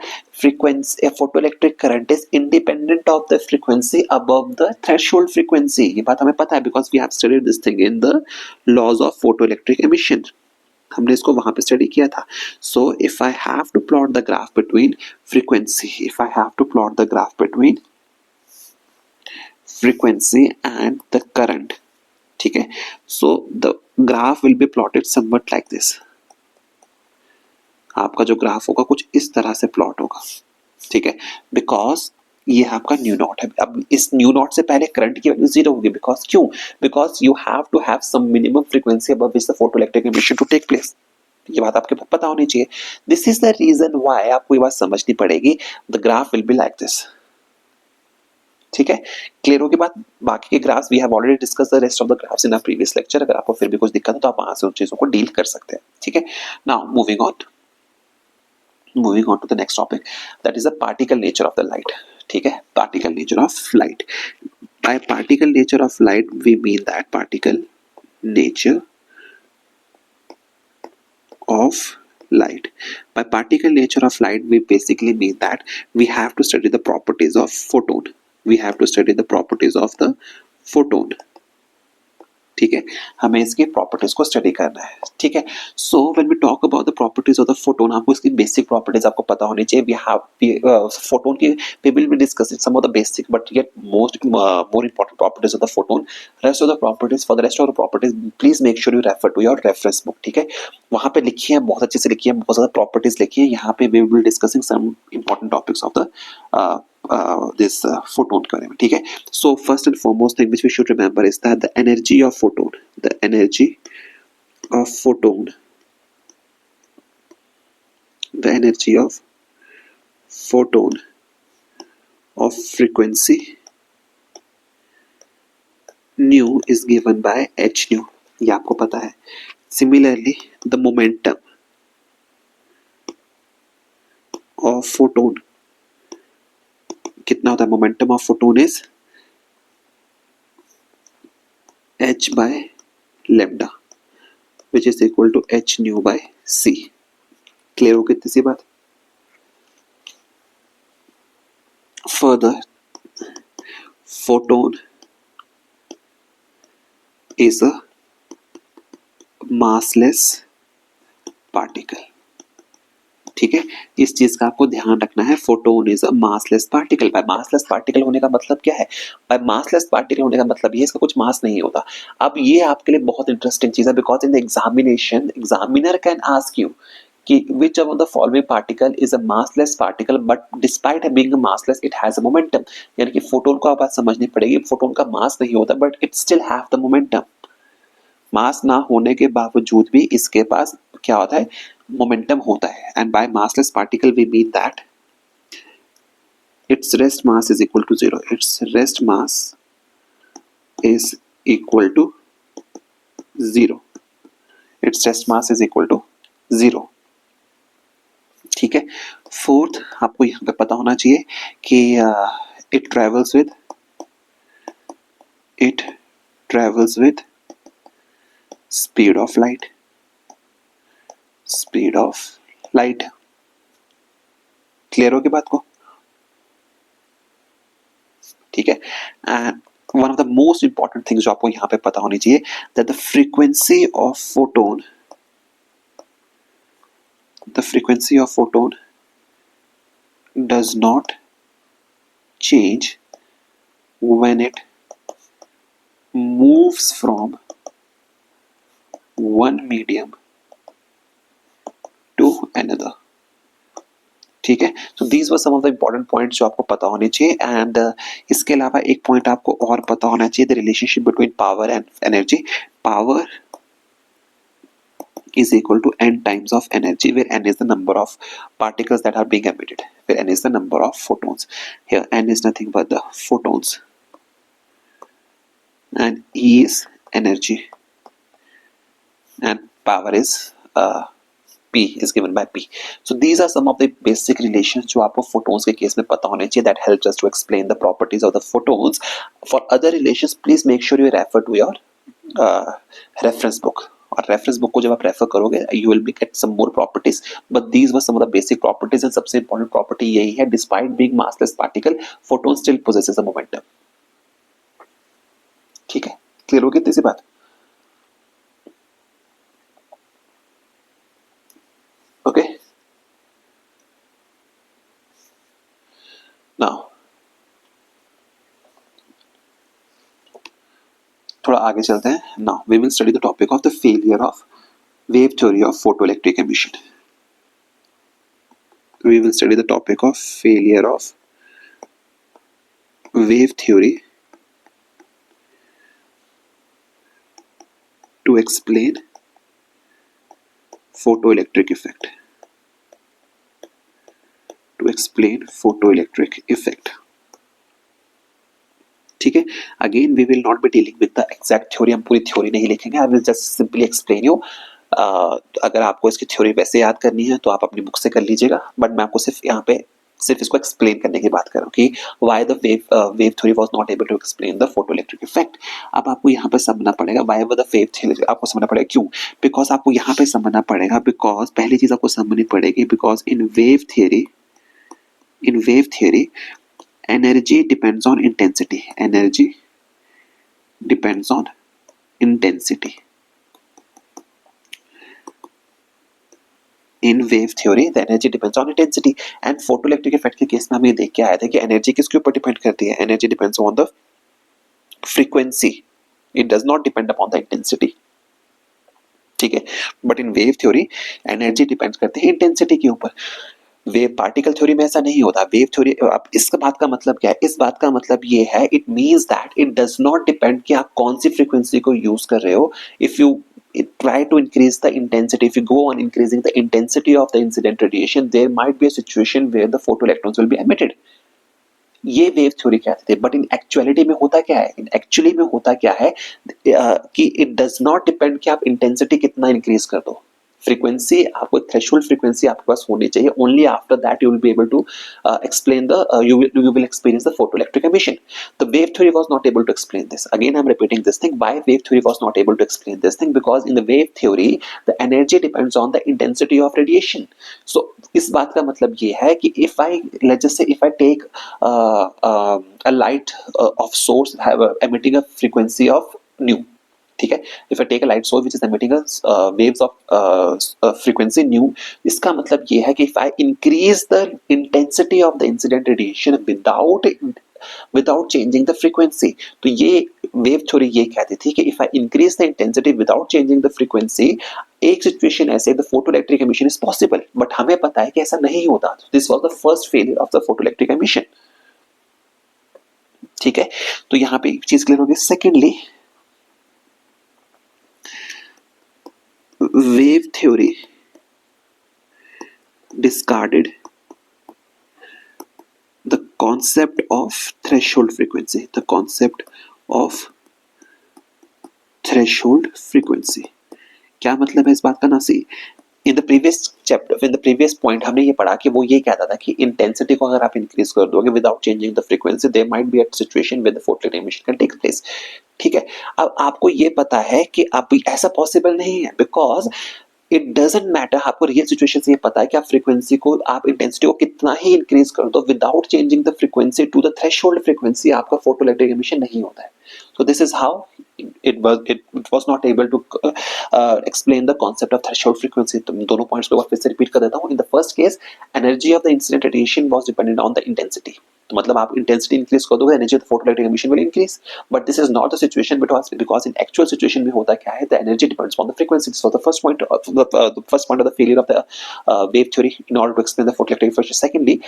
frequency photoelectric current is independent of the frequency above the threshold frequency। ये बात हमें पता है because we have studied this thing in the laws of photoelectric emission, हमने इसको वहां पे स्टडी किया था। So if I have to plot the graph between frequency and the current, ठीक है, so the graph will be plotted somewhat like this। आपका जो ग्राफ होगा कुछ इस तरह से प्लॉट होगा, ठीक है, बिकॉज ये आपका न्यू नॉट है। अब इस न्यू नॉट से पहले करंट की वैल्यू 0 होगी, बिकॉज क्यों, because you have to have some minimum frequency above which the photoelectric emission to take place. ये बात आपके पता होनी चाहिए। This is the reason why आपको ये बात समझनी पड़ेगी, the graph will be like this, ठीक है, क्लियर होगी बात। बाकी के graphs we have already discuss the rest of the graphs in a previous lecture, अगर आपको फिर भी कुछ दिक्कत हो तो आप वहां से उन चीजों को डील कर सकते हैं, ठीक है। Now moving on to the next topic, that is the particle nature of the light, ठीक है, particle nature of light। By particle nature of light we mean that particle nature of light. By particle nature of light, we basically mean that we have to study the properties of photon. We have to study the properties of the photon. ठीक है, हमें इसकी प्रॉपर्टीज को स्टडी करना है. ठीक है, so when we talk about the properties of the photon, आपको इसकी बेसिक प्रॉपर्टीज आपको पता होनी चाहिए. वी हैव फोटोन की we will be discussing some of the basic but yet more important properties of the photon. Rest of the properties, for the rest of the properties please make sure you refer to your reference book. ठीक है, वहां पे लिखी है, बहुत अच्छे से लिखी है, बहुत ज्यादा प्रॉपर्टीज लिखी है. यहाँ पे we will be discussing some important topics of the this photon के बारे में. ठीक है, so first and foremost thing which we should remember is that the energy of photon, the energy of photon, the energy of photon of frequency nu is given by h nu. ये आपको पता है. Similarly, the momentum of photon, कितना होता है? Momentum of photon is h by lambda which is equal to h nu by c. Clear हो कितनी सी बात? Further, photon is a massless particle. ठीक है, इस चीज का आपको ध्यान रखना है. Photon is a massless particle. By massless particle होने का मतलब क्या है? बाय मासलेस पार्टिकल होने का मतलब ये इसका कुछ मास नहीं होता. अब ये आपके लिए बहुत इंटरेस्टिंग चीज है, because in the examination examiner can ask you कि which of the following particle is a massless particle but despite being a massless it has a momentum. यानी कि फोटोन को आप बात समझनी पड़ेगी. फोटोन का मास नहीं होता but it still have the momentum. Mass ना होने के बावजूद भी इसके पास क्या होता है? मोमेंटम होता है. And by massless particle we mean that its rest mass is equal to 0. Its rest mass is equal to 0. Its rest mass is equal to 0. ठीक है. फोर्थ, आपको यहाँ पे पता होना चाहिए कि it travels with speed of light. Speed of light. Clear हो की बात को? ठीक है. And one of the most important things जो आपको यहाँ पे पता होनी चाहिए that the frequency of photon does not change when it moves from one medium to another. ठीक है, so these were some of the important points जो आपको पता होने चाहिए. एंड इसके अलावा एक पॉइंट आपको और पता होना चाहिए, the relationship between power and energy. Power is equal to n times of energy, where n is the number of particles that are being emitted, where n is the number of photons. Here n is nothing but the photons and E is energy and power is P is given by P. So these are some of the basic relations जो आपको photons के केस में पता होने चाहिए. That helps us to explain the properties of the photons. For other relations, please make sure you refer to your reference book. और रेफरेंस बुक को जब आप रेफर करोगे you will be get some more properties, but these were some of the basic properties. And सबसे इंपॉर्टेंट प्रॉपर्टी यही है, despite being massless particle photon still possesses a momentum. ठीक है, क्लियर हो गई इतनी सी बात? ओके, नाउ थोड़ा आगे चलते हैं. Now we will study the topic of the failure of wave theory of photoelectric emission. We will study the topic of failure of wave theory to explain photoelectric effect. To explain photoelectric effect. ठीक है, again we will not be dealing with the exact theory. हम पूरी थ्योरी नहीं लिखेंगे. I will just simply explain you. अगर आपको इसकी थ्योरी वैसे याद करनी है तो आप अपनी बुक से कर लीजिएगा, बट मैं आपको सिर्फ यहाँ पे सिर्फ इसको एक्सप्लेन करने की बात कर रहा हूँ कि why the wave theory was not able to explain the photoelectric effect. अब आपको यहाँ पे समझना पड़ेगा व्हाई द वेव थ्योरी, आपको समझना पड़ेगा क्यों, बिकॉज आपको यहाँ पे समझना पड़ेगा, बिकॉज पहली चीज आपको समझनी पड़ेगी, because in wave theory energy depends on intensity, energy depends on intensity. In wave theory the energy depends on intensity and photoelectric effect के केस में हम ये देख के आए थे कि एनर्जी किसके ऊपर डिपेंड करती है, energy depends on the frequency, it does not depend upon the intensity, ठीक है। But in wave theory energy depend करती है इंटेंसिटी के ऊपर। वेव पार्टिकल थ्योरी में ऐसा नहीं होता। वेव थ्योरी, अब इसका बात का मतलब क्या है, इस बात का मतलब ये है, it means that it does not depend कि आप कौन सी फ्रीक्वेंसी को यूज कर रहे हो। If you try to increase the intensity, if you go on increasing the intensity of the incident radiation, there might be a situation where the photoelectrons will be emitted. ये वेव थ्योरी कहते थे। बट इन एक्चुअलिटी में होता क्या है, इन एक्चुअली में होता क्या है कि इट डज नॉट डिपेंड कि आप इंटेंसिटी कितना इंक्रीज कर दो। फ्रीक्वेंसी, आपको थ्रेशोल्ड फ्रीक्वेंसी आपके पास होनी चाहिए, only after that you will be able to explain the you will experience the photoelectric emission. The wave theory was not able to explain this. Again I'm repeating this thing, why wave theory was not able to explain this thing, because in the wave theory the energy depends on the intensity of radiation. So इस बात का मतलब ये है कि if I, let's just say if I take a light of source have emitting a frequency of nu, ठीक है, if I take a light source which is emitting waves of frequency nu, इसका मतलब ये है कि if I increase the intensity of the incident radiation without changing the frequency, तो ये वेव थ्योरी ये कहती थी कि if I increase the intensity without changing the frequency, एक सिचुएशन ऐसे the photoelectric emission is possible. But हमें पता है कि ऐसा नहीं होता। This was the first failure of the photoelectric emission, ठीक है। तो यहाँ पे एक चीज क्लियर होगी। Secondly, wave theory discarded the concept of threshold frequency, the concept of threshold frequency। क्या मतलब है इस बात का ना, see in the previous chapter, in the previous point हमने ये पढ़ा कि वो ये कहता था कि इंटेंसिटी को अगर आप इंक्रीज कर दोगे without changing the frequency, there might be a situation with the photoelectric emission can take place, ठीक है। अब आपको ये पता है कि अब ऐसा पॉसिबल नहीं है, बिकॉज इट डजेंट मैटर, आपको रियल सिचुएशन से ये पता है कि आप फ्रीक्वेंसी को, आप इंटेंसिटी को कितना ही इंक्रीज कर दो, without changing the frequency to the threshold frequency आपका फोटोइलेक्ट्रिक एमिशन नहीं होता है। So this is how it was not able to explain the concept of threshold frequency। तो दोनों पॉइंट्स को फिर से रिपीट कर देता हूँ। In the first case energy of the incident radiation was dependent on the intensity, तो मतलब आप इंटेंसिटी इंक्रीज कर दोगे, energy of the photoelectric emission will increase. But this is not the situation, because in actual situation में होता क्या है, the energy depends on the frequency. This was the first point, the first point of the failure of the wave theory in order to explain the photoelectric effect. Secondly,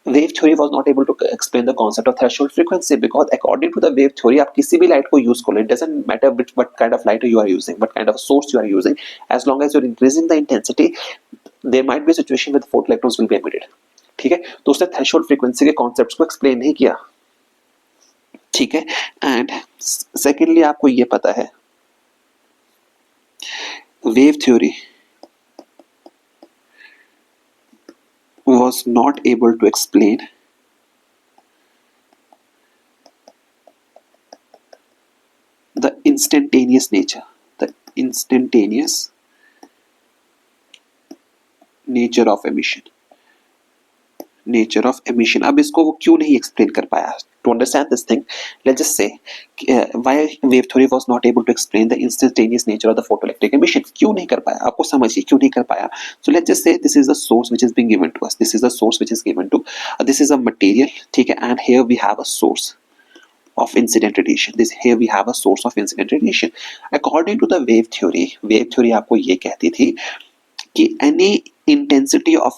wave theory was not able to explain the concept of threshold frequency, because according to the wave theory आप किसी भी लाइट को यूज करो, it doesn't matter what kind of light you are using, what kind of source you are using, as long as you're increasing the intensity, there might be a situation where the photoelectrons will be emitted, ठीक है। तो उसने threshold frequency के concepts को explain नहीं किया, ठीक है। एंड सेकेंडली आपको ये पता है, wave theory was not able to explain the instantaneous nature, the instantaneous nature of emission, nature of emission। अब इसको वो क्यों नहीं एक्सप्लेन कर पाया? To understand this thing, let's just say why wave theory was not able to explain the instantaneous nature of the photoelectric emission। क्यों नहीं कर पाया? आपको समझिए क्यों नहीं कर पाया। So let's just say this is the source which is being given to us, this is the source which is given to this is a material, ठीक है, and here we have a source of incident radiation, this here we have a source of incident radiation। According to the wave theory आपको ये कहती थी कि any intensity of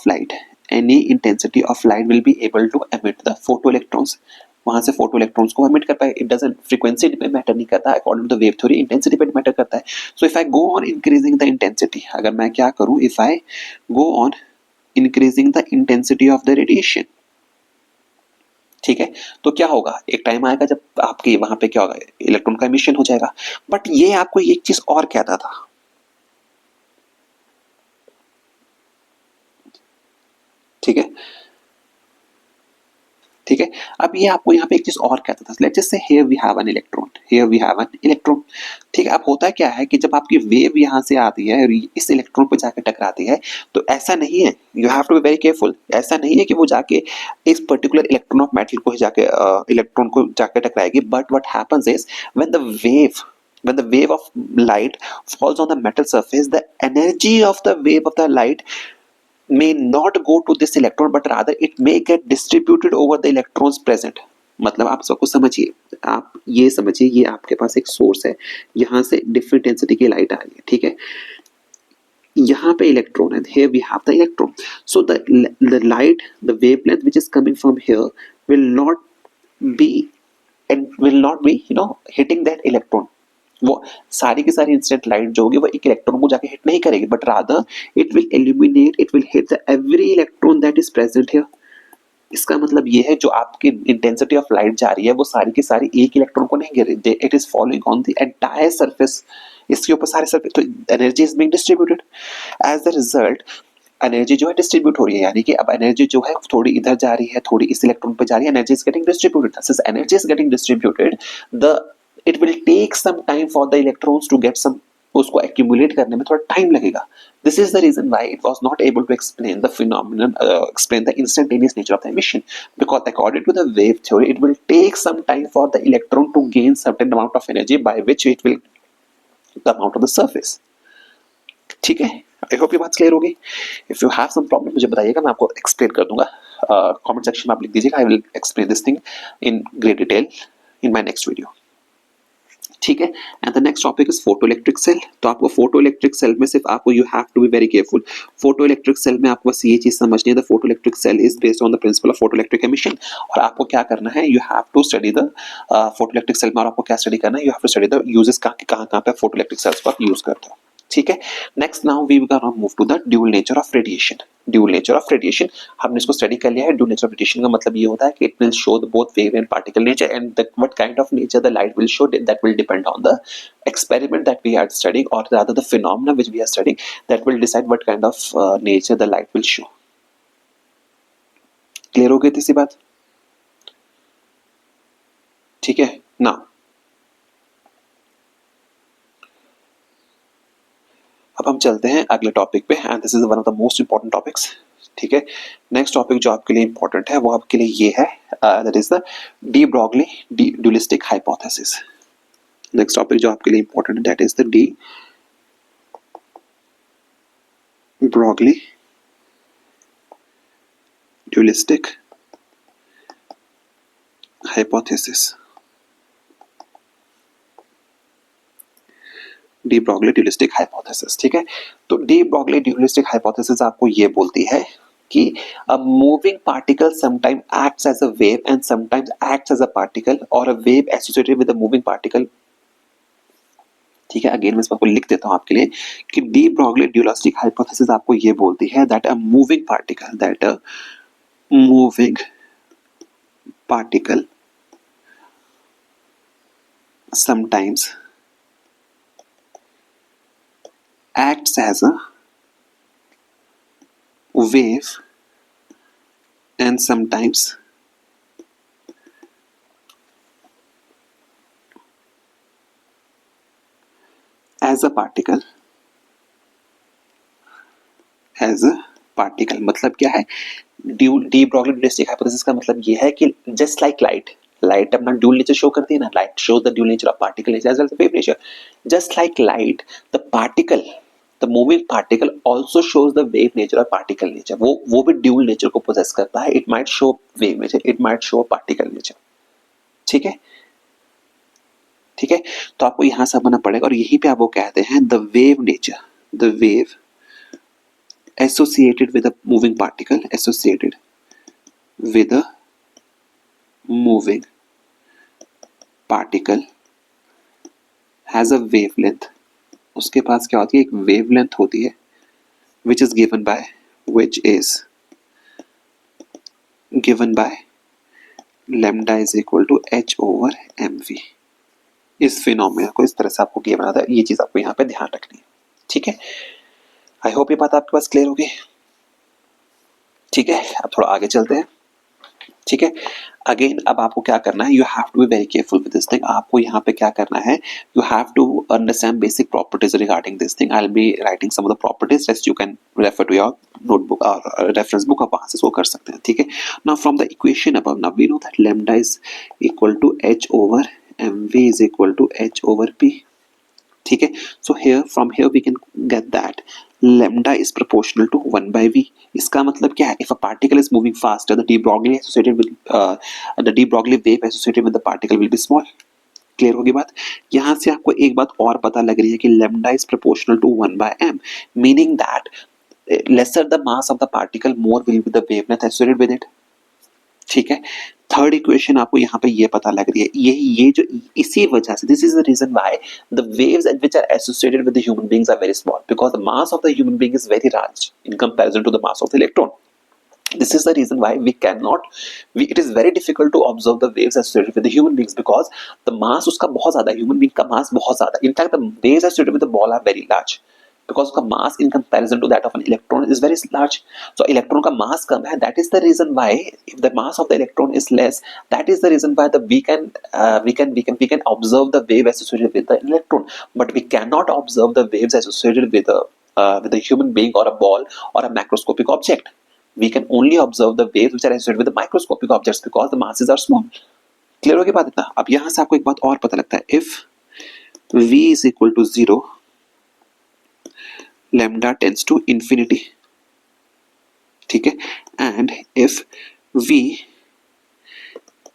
light will be able to emit the photoelectrons, वहां से फोटो इलेक्ट्रॉन्स को एमिट कर पाए। इट डजंट, फ्रीक्वेंसी पे मैटर नहीं करता, according to the wave theory intensity पे मैटर करता है। So if I go on increasing the intensity, अगर मैं क्या करूं, if I go on increasing the intensity of the radiation, ठीक है, तो क्या होगा, एक टाइम आएगा जब आपके वहां पे क्या होगा, इलेक्ट्रॉन का एमिशन हो जाएगा। बट ये आपको एक चीज और कहता था, ठीक है, ठीक है। अब ये आपको यहाँ पे एक चीज और कहता था, let's just say here we have an electron, here we have an electron. ठीक है। अब होता क्या है कि जब आपकी वेव यहाँ से आती है और इस इलेक्ट्रॉन पे जाके टकराती है, तो ऐसा नहीं है, you have to be very careful, ऐसा नहीं है कि वो जाके इस पर्टिकुलर इलेक्ट्रॉन ऑफ मेटल को जाके इलेक्ट्रॉन को जाके टकराएगी, but what happens is when the wave of light falls on the metal surface, the energy of the wave of the light may not go to this electron, but rather it may get distributed over the electrons present. मतलब आप सबको समझिए, आप ये समझिए, ये आपके पास एक सोर्स है, यहाँ से डिफरेंट डेंसिटी की लाइट आ रही है, ठीक है। यहाँ पे इलेक्ट्रॉन है, here we have the electron, so the light, the wavelength which is coming from here will not be hitting that electron. वो सारी की सारी इंसिडेंट लाइट जो होगी वो एक इलेक्ट्रॉन को जाके हिट नहीं करेगी, but rather it will illuminate, it will hit the every electron that is present here. इसका मतलब ये है जो आपकी इंटेंसिटी ऑफ लाइट जा रही है वो सारी की सारी एक इलेक्ट्रॉन को नहीं गिर रही, it is following on the entire surface, इसके ऊपर सारे सरफेस, तो energy is being distributed. As the result energy जो है डिस्ट्रीब्यूट हो रही है, यानी कि अब एनर्जी जो है थोड़ी इधर जा रही है, थोड़ी इस इलेक्ट्रॉन पे जा रही है, energy is getting distributed. Since energy is getting distributed, the it will take some time for the electrons to get some, उसको accumulate करने में थोड़ा time लगेगा। This is the reason why it was not able to explain the phenomenon, explain the instantaneous nature of the emission, because according to the wave theory, it will take some time for the electron to gain certain amount of energy by which it will come out of the surface। ठीक है, I hope ये बात clear होगी। If you have some problem मुझे बताइएगा, मैं आपको explain कर दूंगा। Comment section में आप लिख दीजिएगा, I will explain this thing in great detail in my next video। ठीक है। And the next topic is photo electric cell. तो आपको फोटो इलेक्ट्रिक सेल में सिर्फ आपको you have to be very careful. Photo electric cell में आपको बस ये चीज समझनी है, the photo electric cell is based on the principle of photo electric emission. और आपको क्या करना है, you have to study the photo electric cell में, और आपको क्या स्टडी करना है, you have to study the uses, कहाँ पे फोटो इलेक्ट्रिक सेल्स को आप यूज करते हो। ठीक है। Next now we gonna move to the dual nature of radiation. Dual nature of radiation हमने इसको स्टडी कर लिया है। ड्यूल नेचर ऑफ रेडिएशन का मतलब ये होता है कि it will show the both wave and particle nature, and that what kind of nature the light will show, that will depend on the experiment that we are studying, or rather the phenomena which we are studying, that will decide what kind of nature the light will show। Clear हो गई थी सी बात? ठीक है ना। अब हम चलते हैं अगले टॉपिक पे, and this is one of the most important topics. ठीक है। नेक्स्ट टॉपिक जो आपके लिए इंपॉर्टेंट है वो आपके लिए ये है, that is the de Broglie dualistic hypothesis. Next topic जो आपके लिए इंपॉर्टेंट है that is the de Broglie dualistic hypothesis. De Broglie dualistic hypothesis. ठीक है। तो डी ब्रॉगली ड्यूलिस्टिक हाइपोथेसिस आपको ये बोलती है कि a moving particle sometimes acts as a wave and sometimes acts as a particle, or a wave associated with a moving particle। ठीक है। अगेन मैं इसको लिख देता हूं आपके लिए कि डी ब्रॉगली ड्यूलिस्टिक हाइपोथेसिस आपको ये बोलती है that a moving particle sometimes acts as a wave and sometimes as a particle। मतलब क्या है, डी ब्रॉगली ड्यूलिस्टिक हाइपोथेसिस का मतलब ये है कि जस्ट लाइक लाइट अपना ड्यूल नेचर शो करती है ना, light shows the dual nature of particle nature as well as wave nature. Just like light, the moving particle also shows the wave nature और पार्टिकल नेचर। वो भी ड्यूल नेचर को पोजेस करता है। It might show wave nature, it might show particle nature. ठीक है। ठीक है। तो आपको यहां से समझना पड़ेगा, और यहीं पे आप वो कहते हैं the wave nature, the wave associated with a moving particle, associated with a moving particle has a wavelength। उसके पास क्या होती है, एक wavelength होती है which is given by lambda is equal to h over mv। इस फिनोमेना को इस तरह से आपको गिवन आता है, ये चीज आपको यहाँ पे ध्यान रखनी है। ठीक है। आई होप ये बात आपके पास क्लियर होगी। ठीक है। अब थोड़ा आगे चलते हैं। ठीक है। अगेन अब आपको क्या करना है, you have to be very careful with this thing. आपको यहाँ पे क्या करना है, you have to understand basic properties regarding this thing. I will be writing some of the properties, just you can refer to your notebook और रेफरेंस बुक, आप वहां से इसको कर सकते हैं। ठीक है। Now from the equation above, now we know that lambda is equal to h over mv is equal to h over p। ठीक है। So here from here we can get that lambda is proportional to 1 by v। इसका मतलब क्या है, if a particle is moving faster, the de Broglie associated with the de Broglie wave associated with the particle will be small। Clear होगी बात। यहां से आपको एक बात और पता लग रही है कि lambda is proportional to 1 by m, meaning that lesser the mass of the particle, more will be the wavelength associated with it। ठीक है। थर्ड इक्वेशन आपको यहाँ पे ये पता लग रही है, ये जो इसी वजह से, this is the reason why the waves which are associated with the human beings are very small, because the mass of the human being is very large in comparison to the mass of the electron. This is the reason why it is very difficult to observe the waves associated with the human beings, because the mass उसका बहुत ज्यादा, human being का mass बहुत ज्यादा। In fact, the waves associated with the ball are very large, because उसका mass in comparison to that of an electron is very large। So electron का mass कम है, that is the reason why if the mass of the electron is less, that is the reason why we can observe the wave associated with the electron, but we cannot observe the waves associated with a human being or a ball or a macroscopic object। We can only observe the waves which are associated with the microscopic objects because the masses are small। Clear होगी बात इतना। अब यहां से आपको एक बात और पता लगता है, if v is equal to 0, lambda tends to infinity। ठीक है। and if v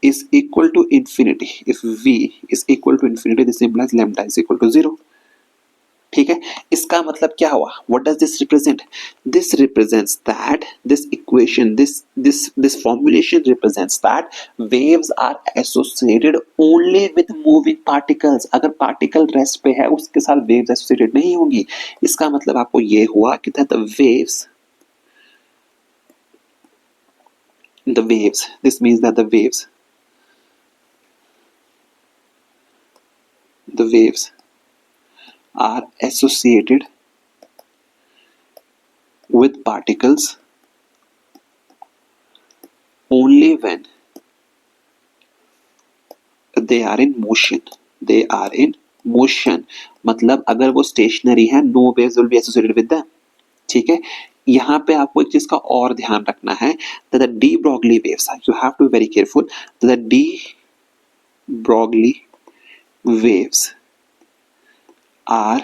is equal to infinity, if v is equal to infinity, this implies lambda is equal to 0। ठीक है। इसका मतलब क्या हुआ, what does this represent, this represents that this equation, this formulation represents that waves are associated only with moving particles. अगर पार्टिकल रेस्ट पे है उसके साथ वेव्स एसोसिएटेड नहीं होंगी। इसका मतलब आपको ये हुआ कि the waves, this means that the waves are associated with particles only when they are in motion। they are in motion मतलब अगर वो स्टेशनरी है, no waves will be associated with them। ठीक है। यहाँ पे आपको एक चीज का और ध्यान रखना है, that the de Broglie waves, you have to be very careful, that the de Broglie waves are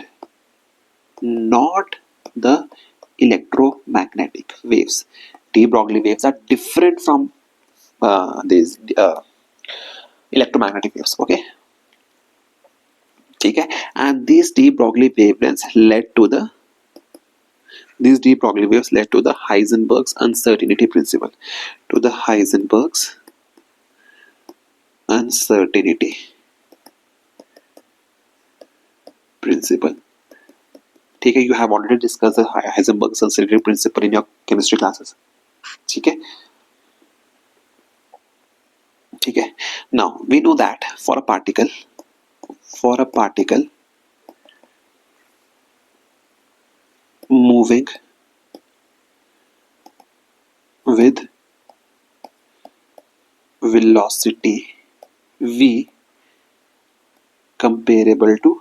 not the electromagnetic waves। de Broglie waves are different from these electromagnetic waves। okay, ठीक है। and these de Broglie wavelengths led to the Heisenberg's uncertainty principle, to the Heisenberg's uncertainty principle। ठीक है। you have already discussed the Heisenberg's uncertainty principle in your chemistry classes। ठीक है। ठीक है। now we know that for a particle moving with velocity v comparable to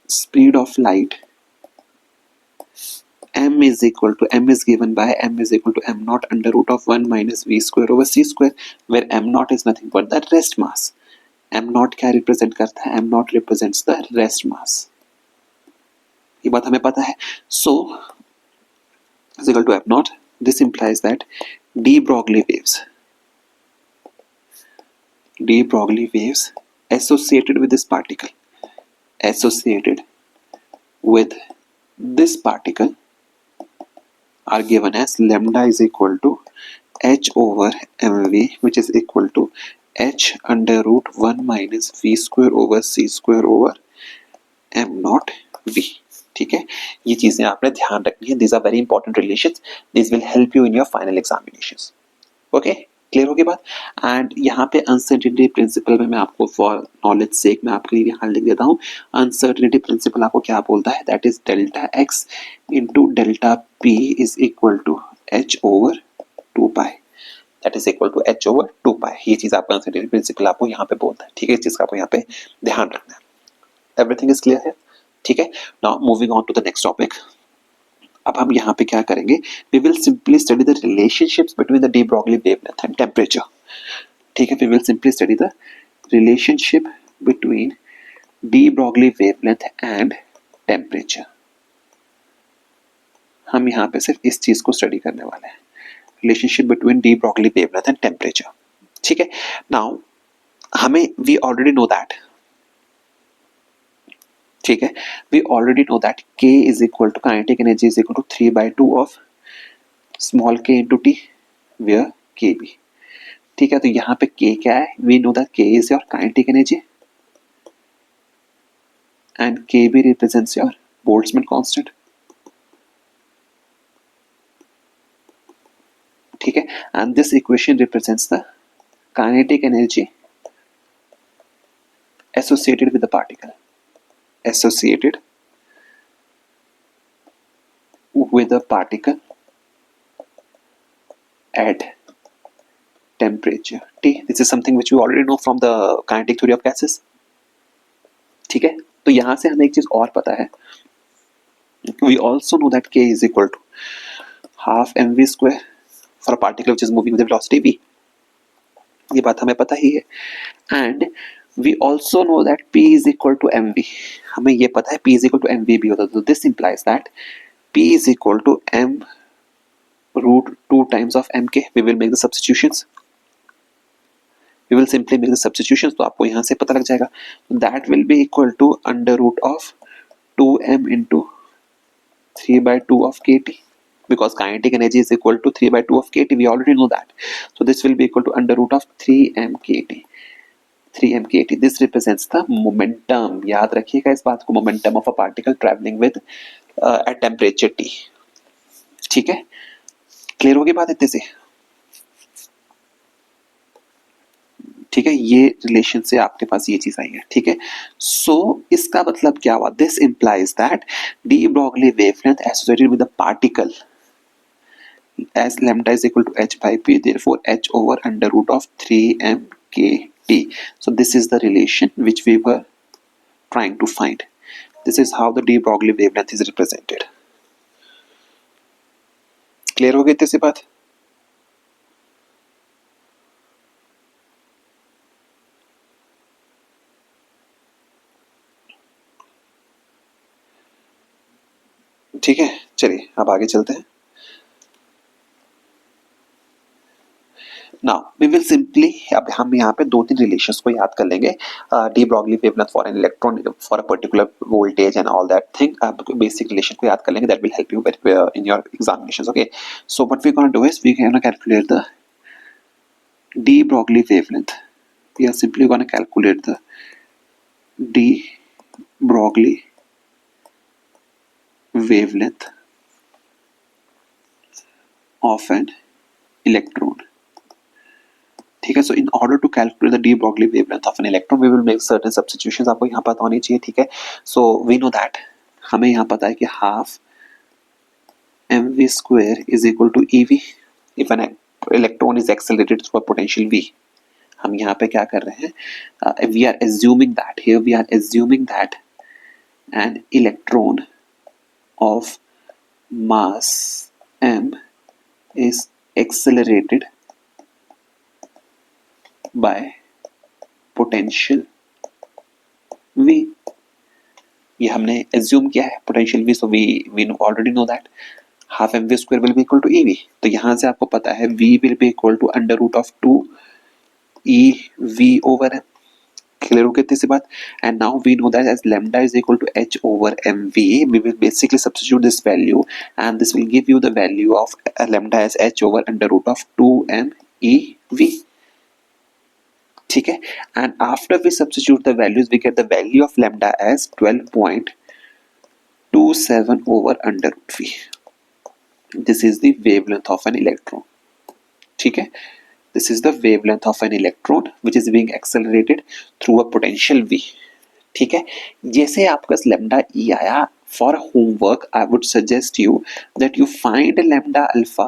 speed of light, m is given by m naught under root of 1 minus v square over c square, where m naught is nothing but the rest mass। m naught क्या रिप्रेजेंट करता है, m naught represents the rest mass। ये बात हमें पता है। so is equal to m naught, this implies that de Broglie waves associated with this particle are given as lambda is equal to h over mv, which is equal to h under root 1 minus v square over c square over m naught v। ठीक है। ये चीजें आपने ध्यान रखनी है, these are very important relations, these will help you in your final examinations। Okay, clear होगी बात। एंड यहाँ पे अनसर्टेनिटी प्रिंसिपल में मैं आपको फॉर नॉलेज सेक मैं आपके लिए यहाँ लिख देता हूँ। अनसर्टेनिटी प्रिंसिपल आपको क्या बोलता है, that is delta x into delta p is equal to h over 2 pi. That is equal to h over 2 pi. ये चीज आपका अनसर्टेनिटी प्रिंसिपल आपको यहाँ पे बोलता है, ठीक है। इस चीज का आपको यहाँ पे ध्यान रखना है। एवरीथिंग इज क्लियर है, ठीक है। Now moving on to the next topic. अब हम यहाँ पे क्या करेंगे, we will simply study the relationships between the de Broglie wavelength and temperature, ठीक है। We will simply study the relationship between de Broglie wavelength and temperature. हम यहाँ पे सिर्फ इस चीज को स्टडी करने वाले हैं, relationship between de Broglie wavelength and temperature, ठीक है। नाउ हमें वी ऑलरेडी नो दैट, ठीक है, we already know that K is equal to kinetic energy is equal to 3/2 of small k into T where Kb, ठीक है। तो यहाँ पे K क्या है, we know that K is your kinetic energy and Kb represents your Boltzmann constant, ठीक है। And this equation represents the kinetic energy associated with the particle, associated with a particle at temperature T. This is something which we already know from the kinetic theory of gases, ठीक है। तो यहां से हमें एक चीज और पता है, we also know that K is equal to half mv square for a particle which is moving with the velocity v, ये बात हमें पता ही है। And we also know that P is equal to mv, हमें ये पता है P is equal to mv भी होता है। तो this implies that P is equal to m root 2 times of mk. We will make the substitutions, we will simply make the substitutions, तो आपको यहाँ से पता लग जाएगा। That will be equal to under root of 2m into 3/2 of kt, because kinetic energy is equal to 3/2 of kt, we already know that. So this will be equal to under root of 3m kt. This represents the momentum, याद रखिएगा इस बात को, momentum of a particle traveling with at temperature T, ठीक है। क्लियर होगी बात इतने से, ठीक है। ये रिलेशन से आपके पास ये चीज आई है, ठीक है। सो इसका मतलब क्या हुआ, this implies that D Broglie wavelength associated with the particle as lambda is equal to h by p, therefore h over under root of 3m kt. So this is the relation which we were trying to find. This is how the de Broglie wavelength is represented. Clear हो गई इतने से बात, ठीक है। चलिए अब आगे चलते हैं। नाउ वी विल सिंपली, अब हम यहाँ पे दो तीन रिलेशंस को याद कर लेंगे, de Broglie wavelength for an electron for a particular voltage and all that thing, basic relation को याद कर लेंगे, that will help you in your examinations, okay. So what we gonna do is we gonna calculate the de Broglie wavelength, we are simply gonna calculate the de Broglie wavelength of an electron, ठीक है। So in order to calculate the de Broglie wavelength of an electron we will make certain substitutions, आपको यहाँ पता होनी चाहिए, ठीक है। सो वी नो दैट, हमें यहाँ पता है कि half mv square is equal to ev if an electron is accelerated through a potential v। हम यहाँ पे क्या कर रहे हैं, we are assuming that, here we are assuming that an electron of mass m is accelerated by potential v, ये हमने assume किया है potential v, so we already know that half mv square will be equal to ev। तो यहाँ से आपको पता है v will be equal to under root of 2 ev over m, clear हो गई बात। and now we know that as lambda is equal to h over mv, we will basically substitute this value and this will give you the value of lambda as h over under root of 2m ev, ठीक है। and after we substitute the values we get the value of lambda as 12.27 over under root v. This is the wavelength of an electron, ठीक है। This is the wavelength of an electron which is being accelerated through a potential v, ठीक है। जैसे आपका lambda e आया, for homework I would suggest you that you find lambda alpha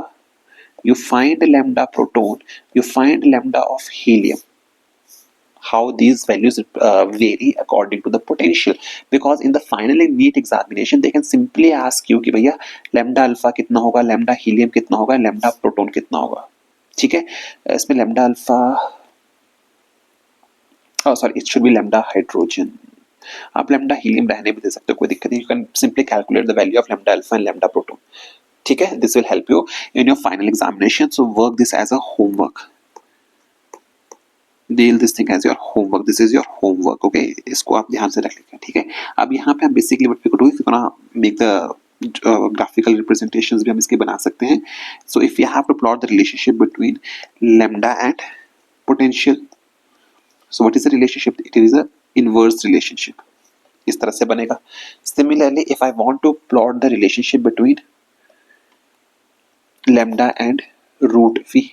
you find lambda proton, you find lambda of helium. How these values vary according to the potential, because in the final NEET examination they can simply ask you कि भैया lambda alpha कितना होगा, lambda helium कितना होगा, lambda proton कितना होगा. ठीक है, इसमें lambda alpha, sorry it should be lambda hydrogen. आप lambda helium रहने भी दे सकते हो, कोई दिक्कत नहीं. You can simply calculate the value of lambda alpha and lambda proton. ठीक है, this will help you in your final examination. So work this as a homework. Deal this thing as your homework. This is your homework. Okay, इसको आप ध्यान से रख लीजिए. ठीक है, अब यहाँ पे हम basically what we could do if we're gonna make the graphical representations भी हम इसके बना सकते हैं. So if you have to plot the relationship between lambda and potential, so what is the relationship? It is a inverse relationship. इस तरह से बनेगा. Similarly, if I want to plot the relationship between lambda and root v,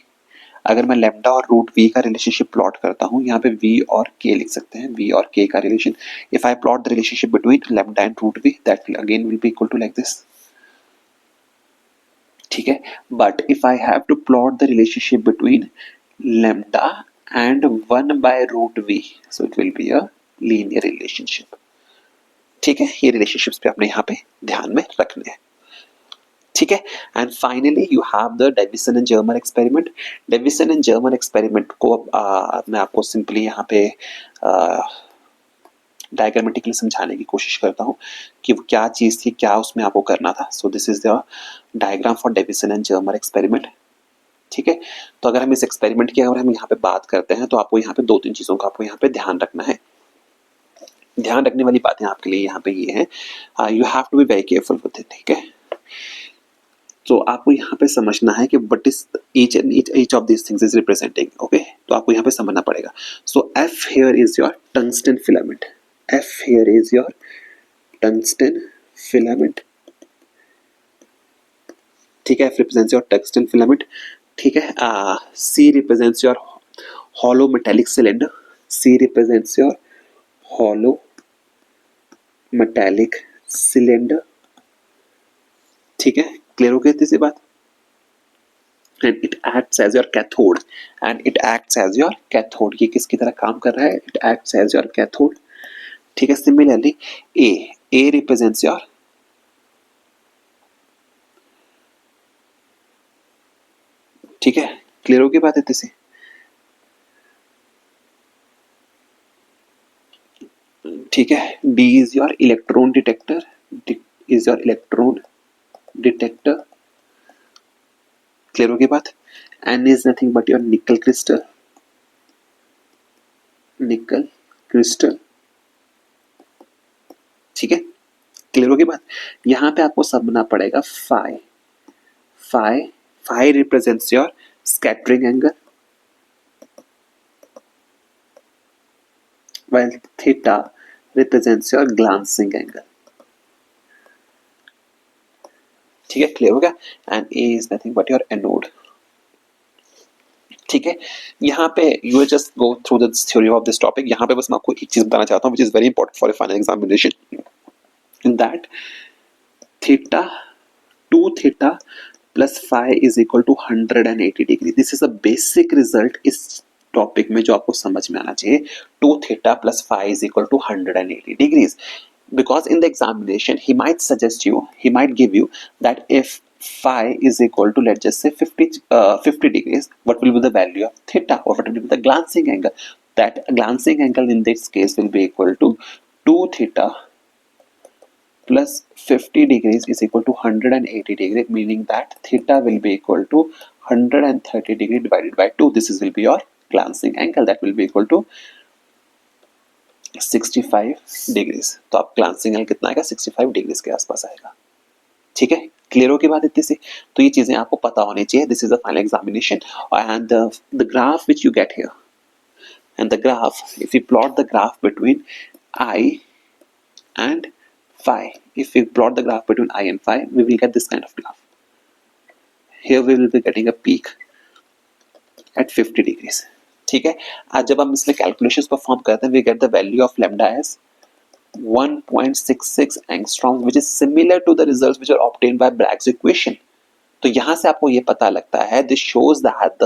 अगर मैं lambda और root v का relationship plot करता हूँ, यहाँ पे v और k लिख सकते हैं, v और k का relation. If I plot the relationship between lambda and root v, that again will be equal to like this. ठीक है, but if I have to plot the relationship between lambda and 1 by root v, so it will be a linear relationship. ठीक है, ये relationships पे आपने यहाँ पे ध्यान में रखने हैं. ठीक है, and finally you have the Davisson and Germer experiment. Davisson and Germer experiment को मैं आपको सिंपली यहाँ पे डायग्रामेटिकली समझाने की कोशिश करता हूँ कि वो क्या चीज़ थी, क्या उसमें आपको करना था. So this is the diagram for Davisson and Germer experiment. ठीक है, तो अगर हम इस एक्सपेरिमेंट की अगर हम यहाँ पे बात करते हैं तो आपको यहाँ पे 2-3 चीज़ों का आपको यहाँ पे ध्यान रखना है. ध्यान रखने वाली बातें आपके लिए यहाँ पे ये है, you have to be very careful with it. ठीक है, तो आपको यहाँ पे समझना है कि what is each of this things is representing. Okay, तो आपको यहाँ पे समझना पड़ेगा. So F here is your tungsten filament. F here is your tungsten filament. ठीक है, F represents your tungsten filament. ठीक है, C represents your hollow metallic cylinder. C represents your hollow metallic cylinder. ठीक है, क्लियर हो गई इतनी सी बात. And it acts as your cathode. And it acts as your cathode. ये किसकी तरह काम कर रहा है? It acts as your cathode. ठीक है, सिमिलरली ए रिप्रेजेंट्स योर ठीक है, क्लियर हो गई बात इतनी सी. ठीक है, D is your electron detector. Is your electron detector. Clear हो गई बात. N is nothing but your nickel crystal. Nickel crystal. ठीक है, क्लियर हो गई बात. यहां पे आपको समझना पड़ेगा phi. Phi phi represents your scattering angle, while theta represents your glancing angle. ठीक है, क्लियर हो गया. And A is nothing but your anode. ठीक है, यहाँ पे you just go through the theory of this topic. यहाँ पे बस मैं आपको एक चीज बताना चाहता हूँ which is very important for a final examination, in that theta 2 theta plus phi is equal to 180 degree. This is a basic result इस टॉपिक में जो आपको समझ में आना चाहिए. 2 theta plus phi is equal to 180 degrees. Because in the examination he might suggest you, he might give you that if phi is equal to, let's just say 50 degrees, what will be the value of theta, or what will be the glancing angle? That glancing angle in this case will be equal to 2 theta plus 50 degrees is equal to 180 degree, meaning that theta will be equal to 130 degree divided by 2. This will be your glancing angle, that will be equal to 65 degrees. तो आप glancing angle कितना आएगा? 65 degrees के आसपास आएगा. ठीक है, क्लियर हो की बात इतनी सी. तो ये चीजें आपको पता होनी चाहिए. This is the final examination and the graph which you get here, and the graph, if you plot the graph between I and phi, if we plot the graph between I and phi, we will get this kind of graph. Here we will be getting a peak at 50 degrees. ठीक है, आज जब हम इसमें कैलकुलेशंस परफॉर्म करते हैं, we get the value of lambda as 1.66 angstrom, which is similar to the results which are obtained by Bragg's equation. तो यहाँ से आपको ये पता लगता है this shows that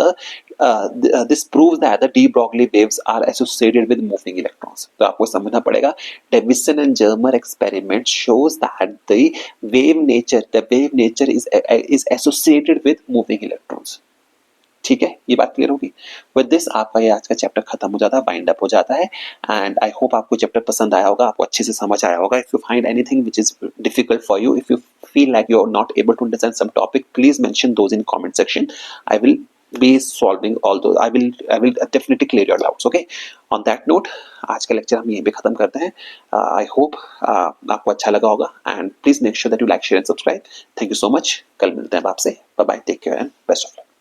this proves that the de Broglie waves are associated with moving electrons. तो आपको समझना पड़ेगा Davisson and Germer experiment shows that the wave nature is associated with moving electrons. ठीक है, ये बात क्लियर होगी। विद दिस आपका ये आज का चैप्टर खत्म हो जाता है, वाइंड अप हो जाता है। एंड आई होप आपको चैप्टर पसंद आया होगा, आपको अच्छे से समझ आया होगा। If you find anything which is difficult for you, if you feel like you're not able to understand some topic, please mention those in comment section. I will be solving all those. I will definitely clear your doubts. Okay, on that note, आज का लेक्चर हम यहीं पे खत्म करते हैं। आई होप आपको अच्छा लगा होगा, and please make sure that you like share and subscribe. Thank you so much. कल मिलते हैं आपसे। Bye bye, take care and best of luck.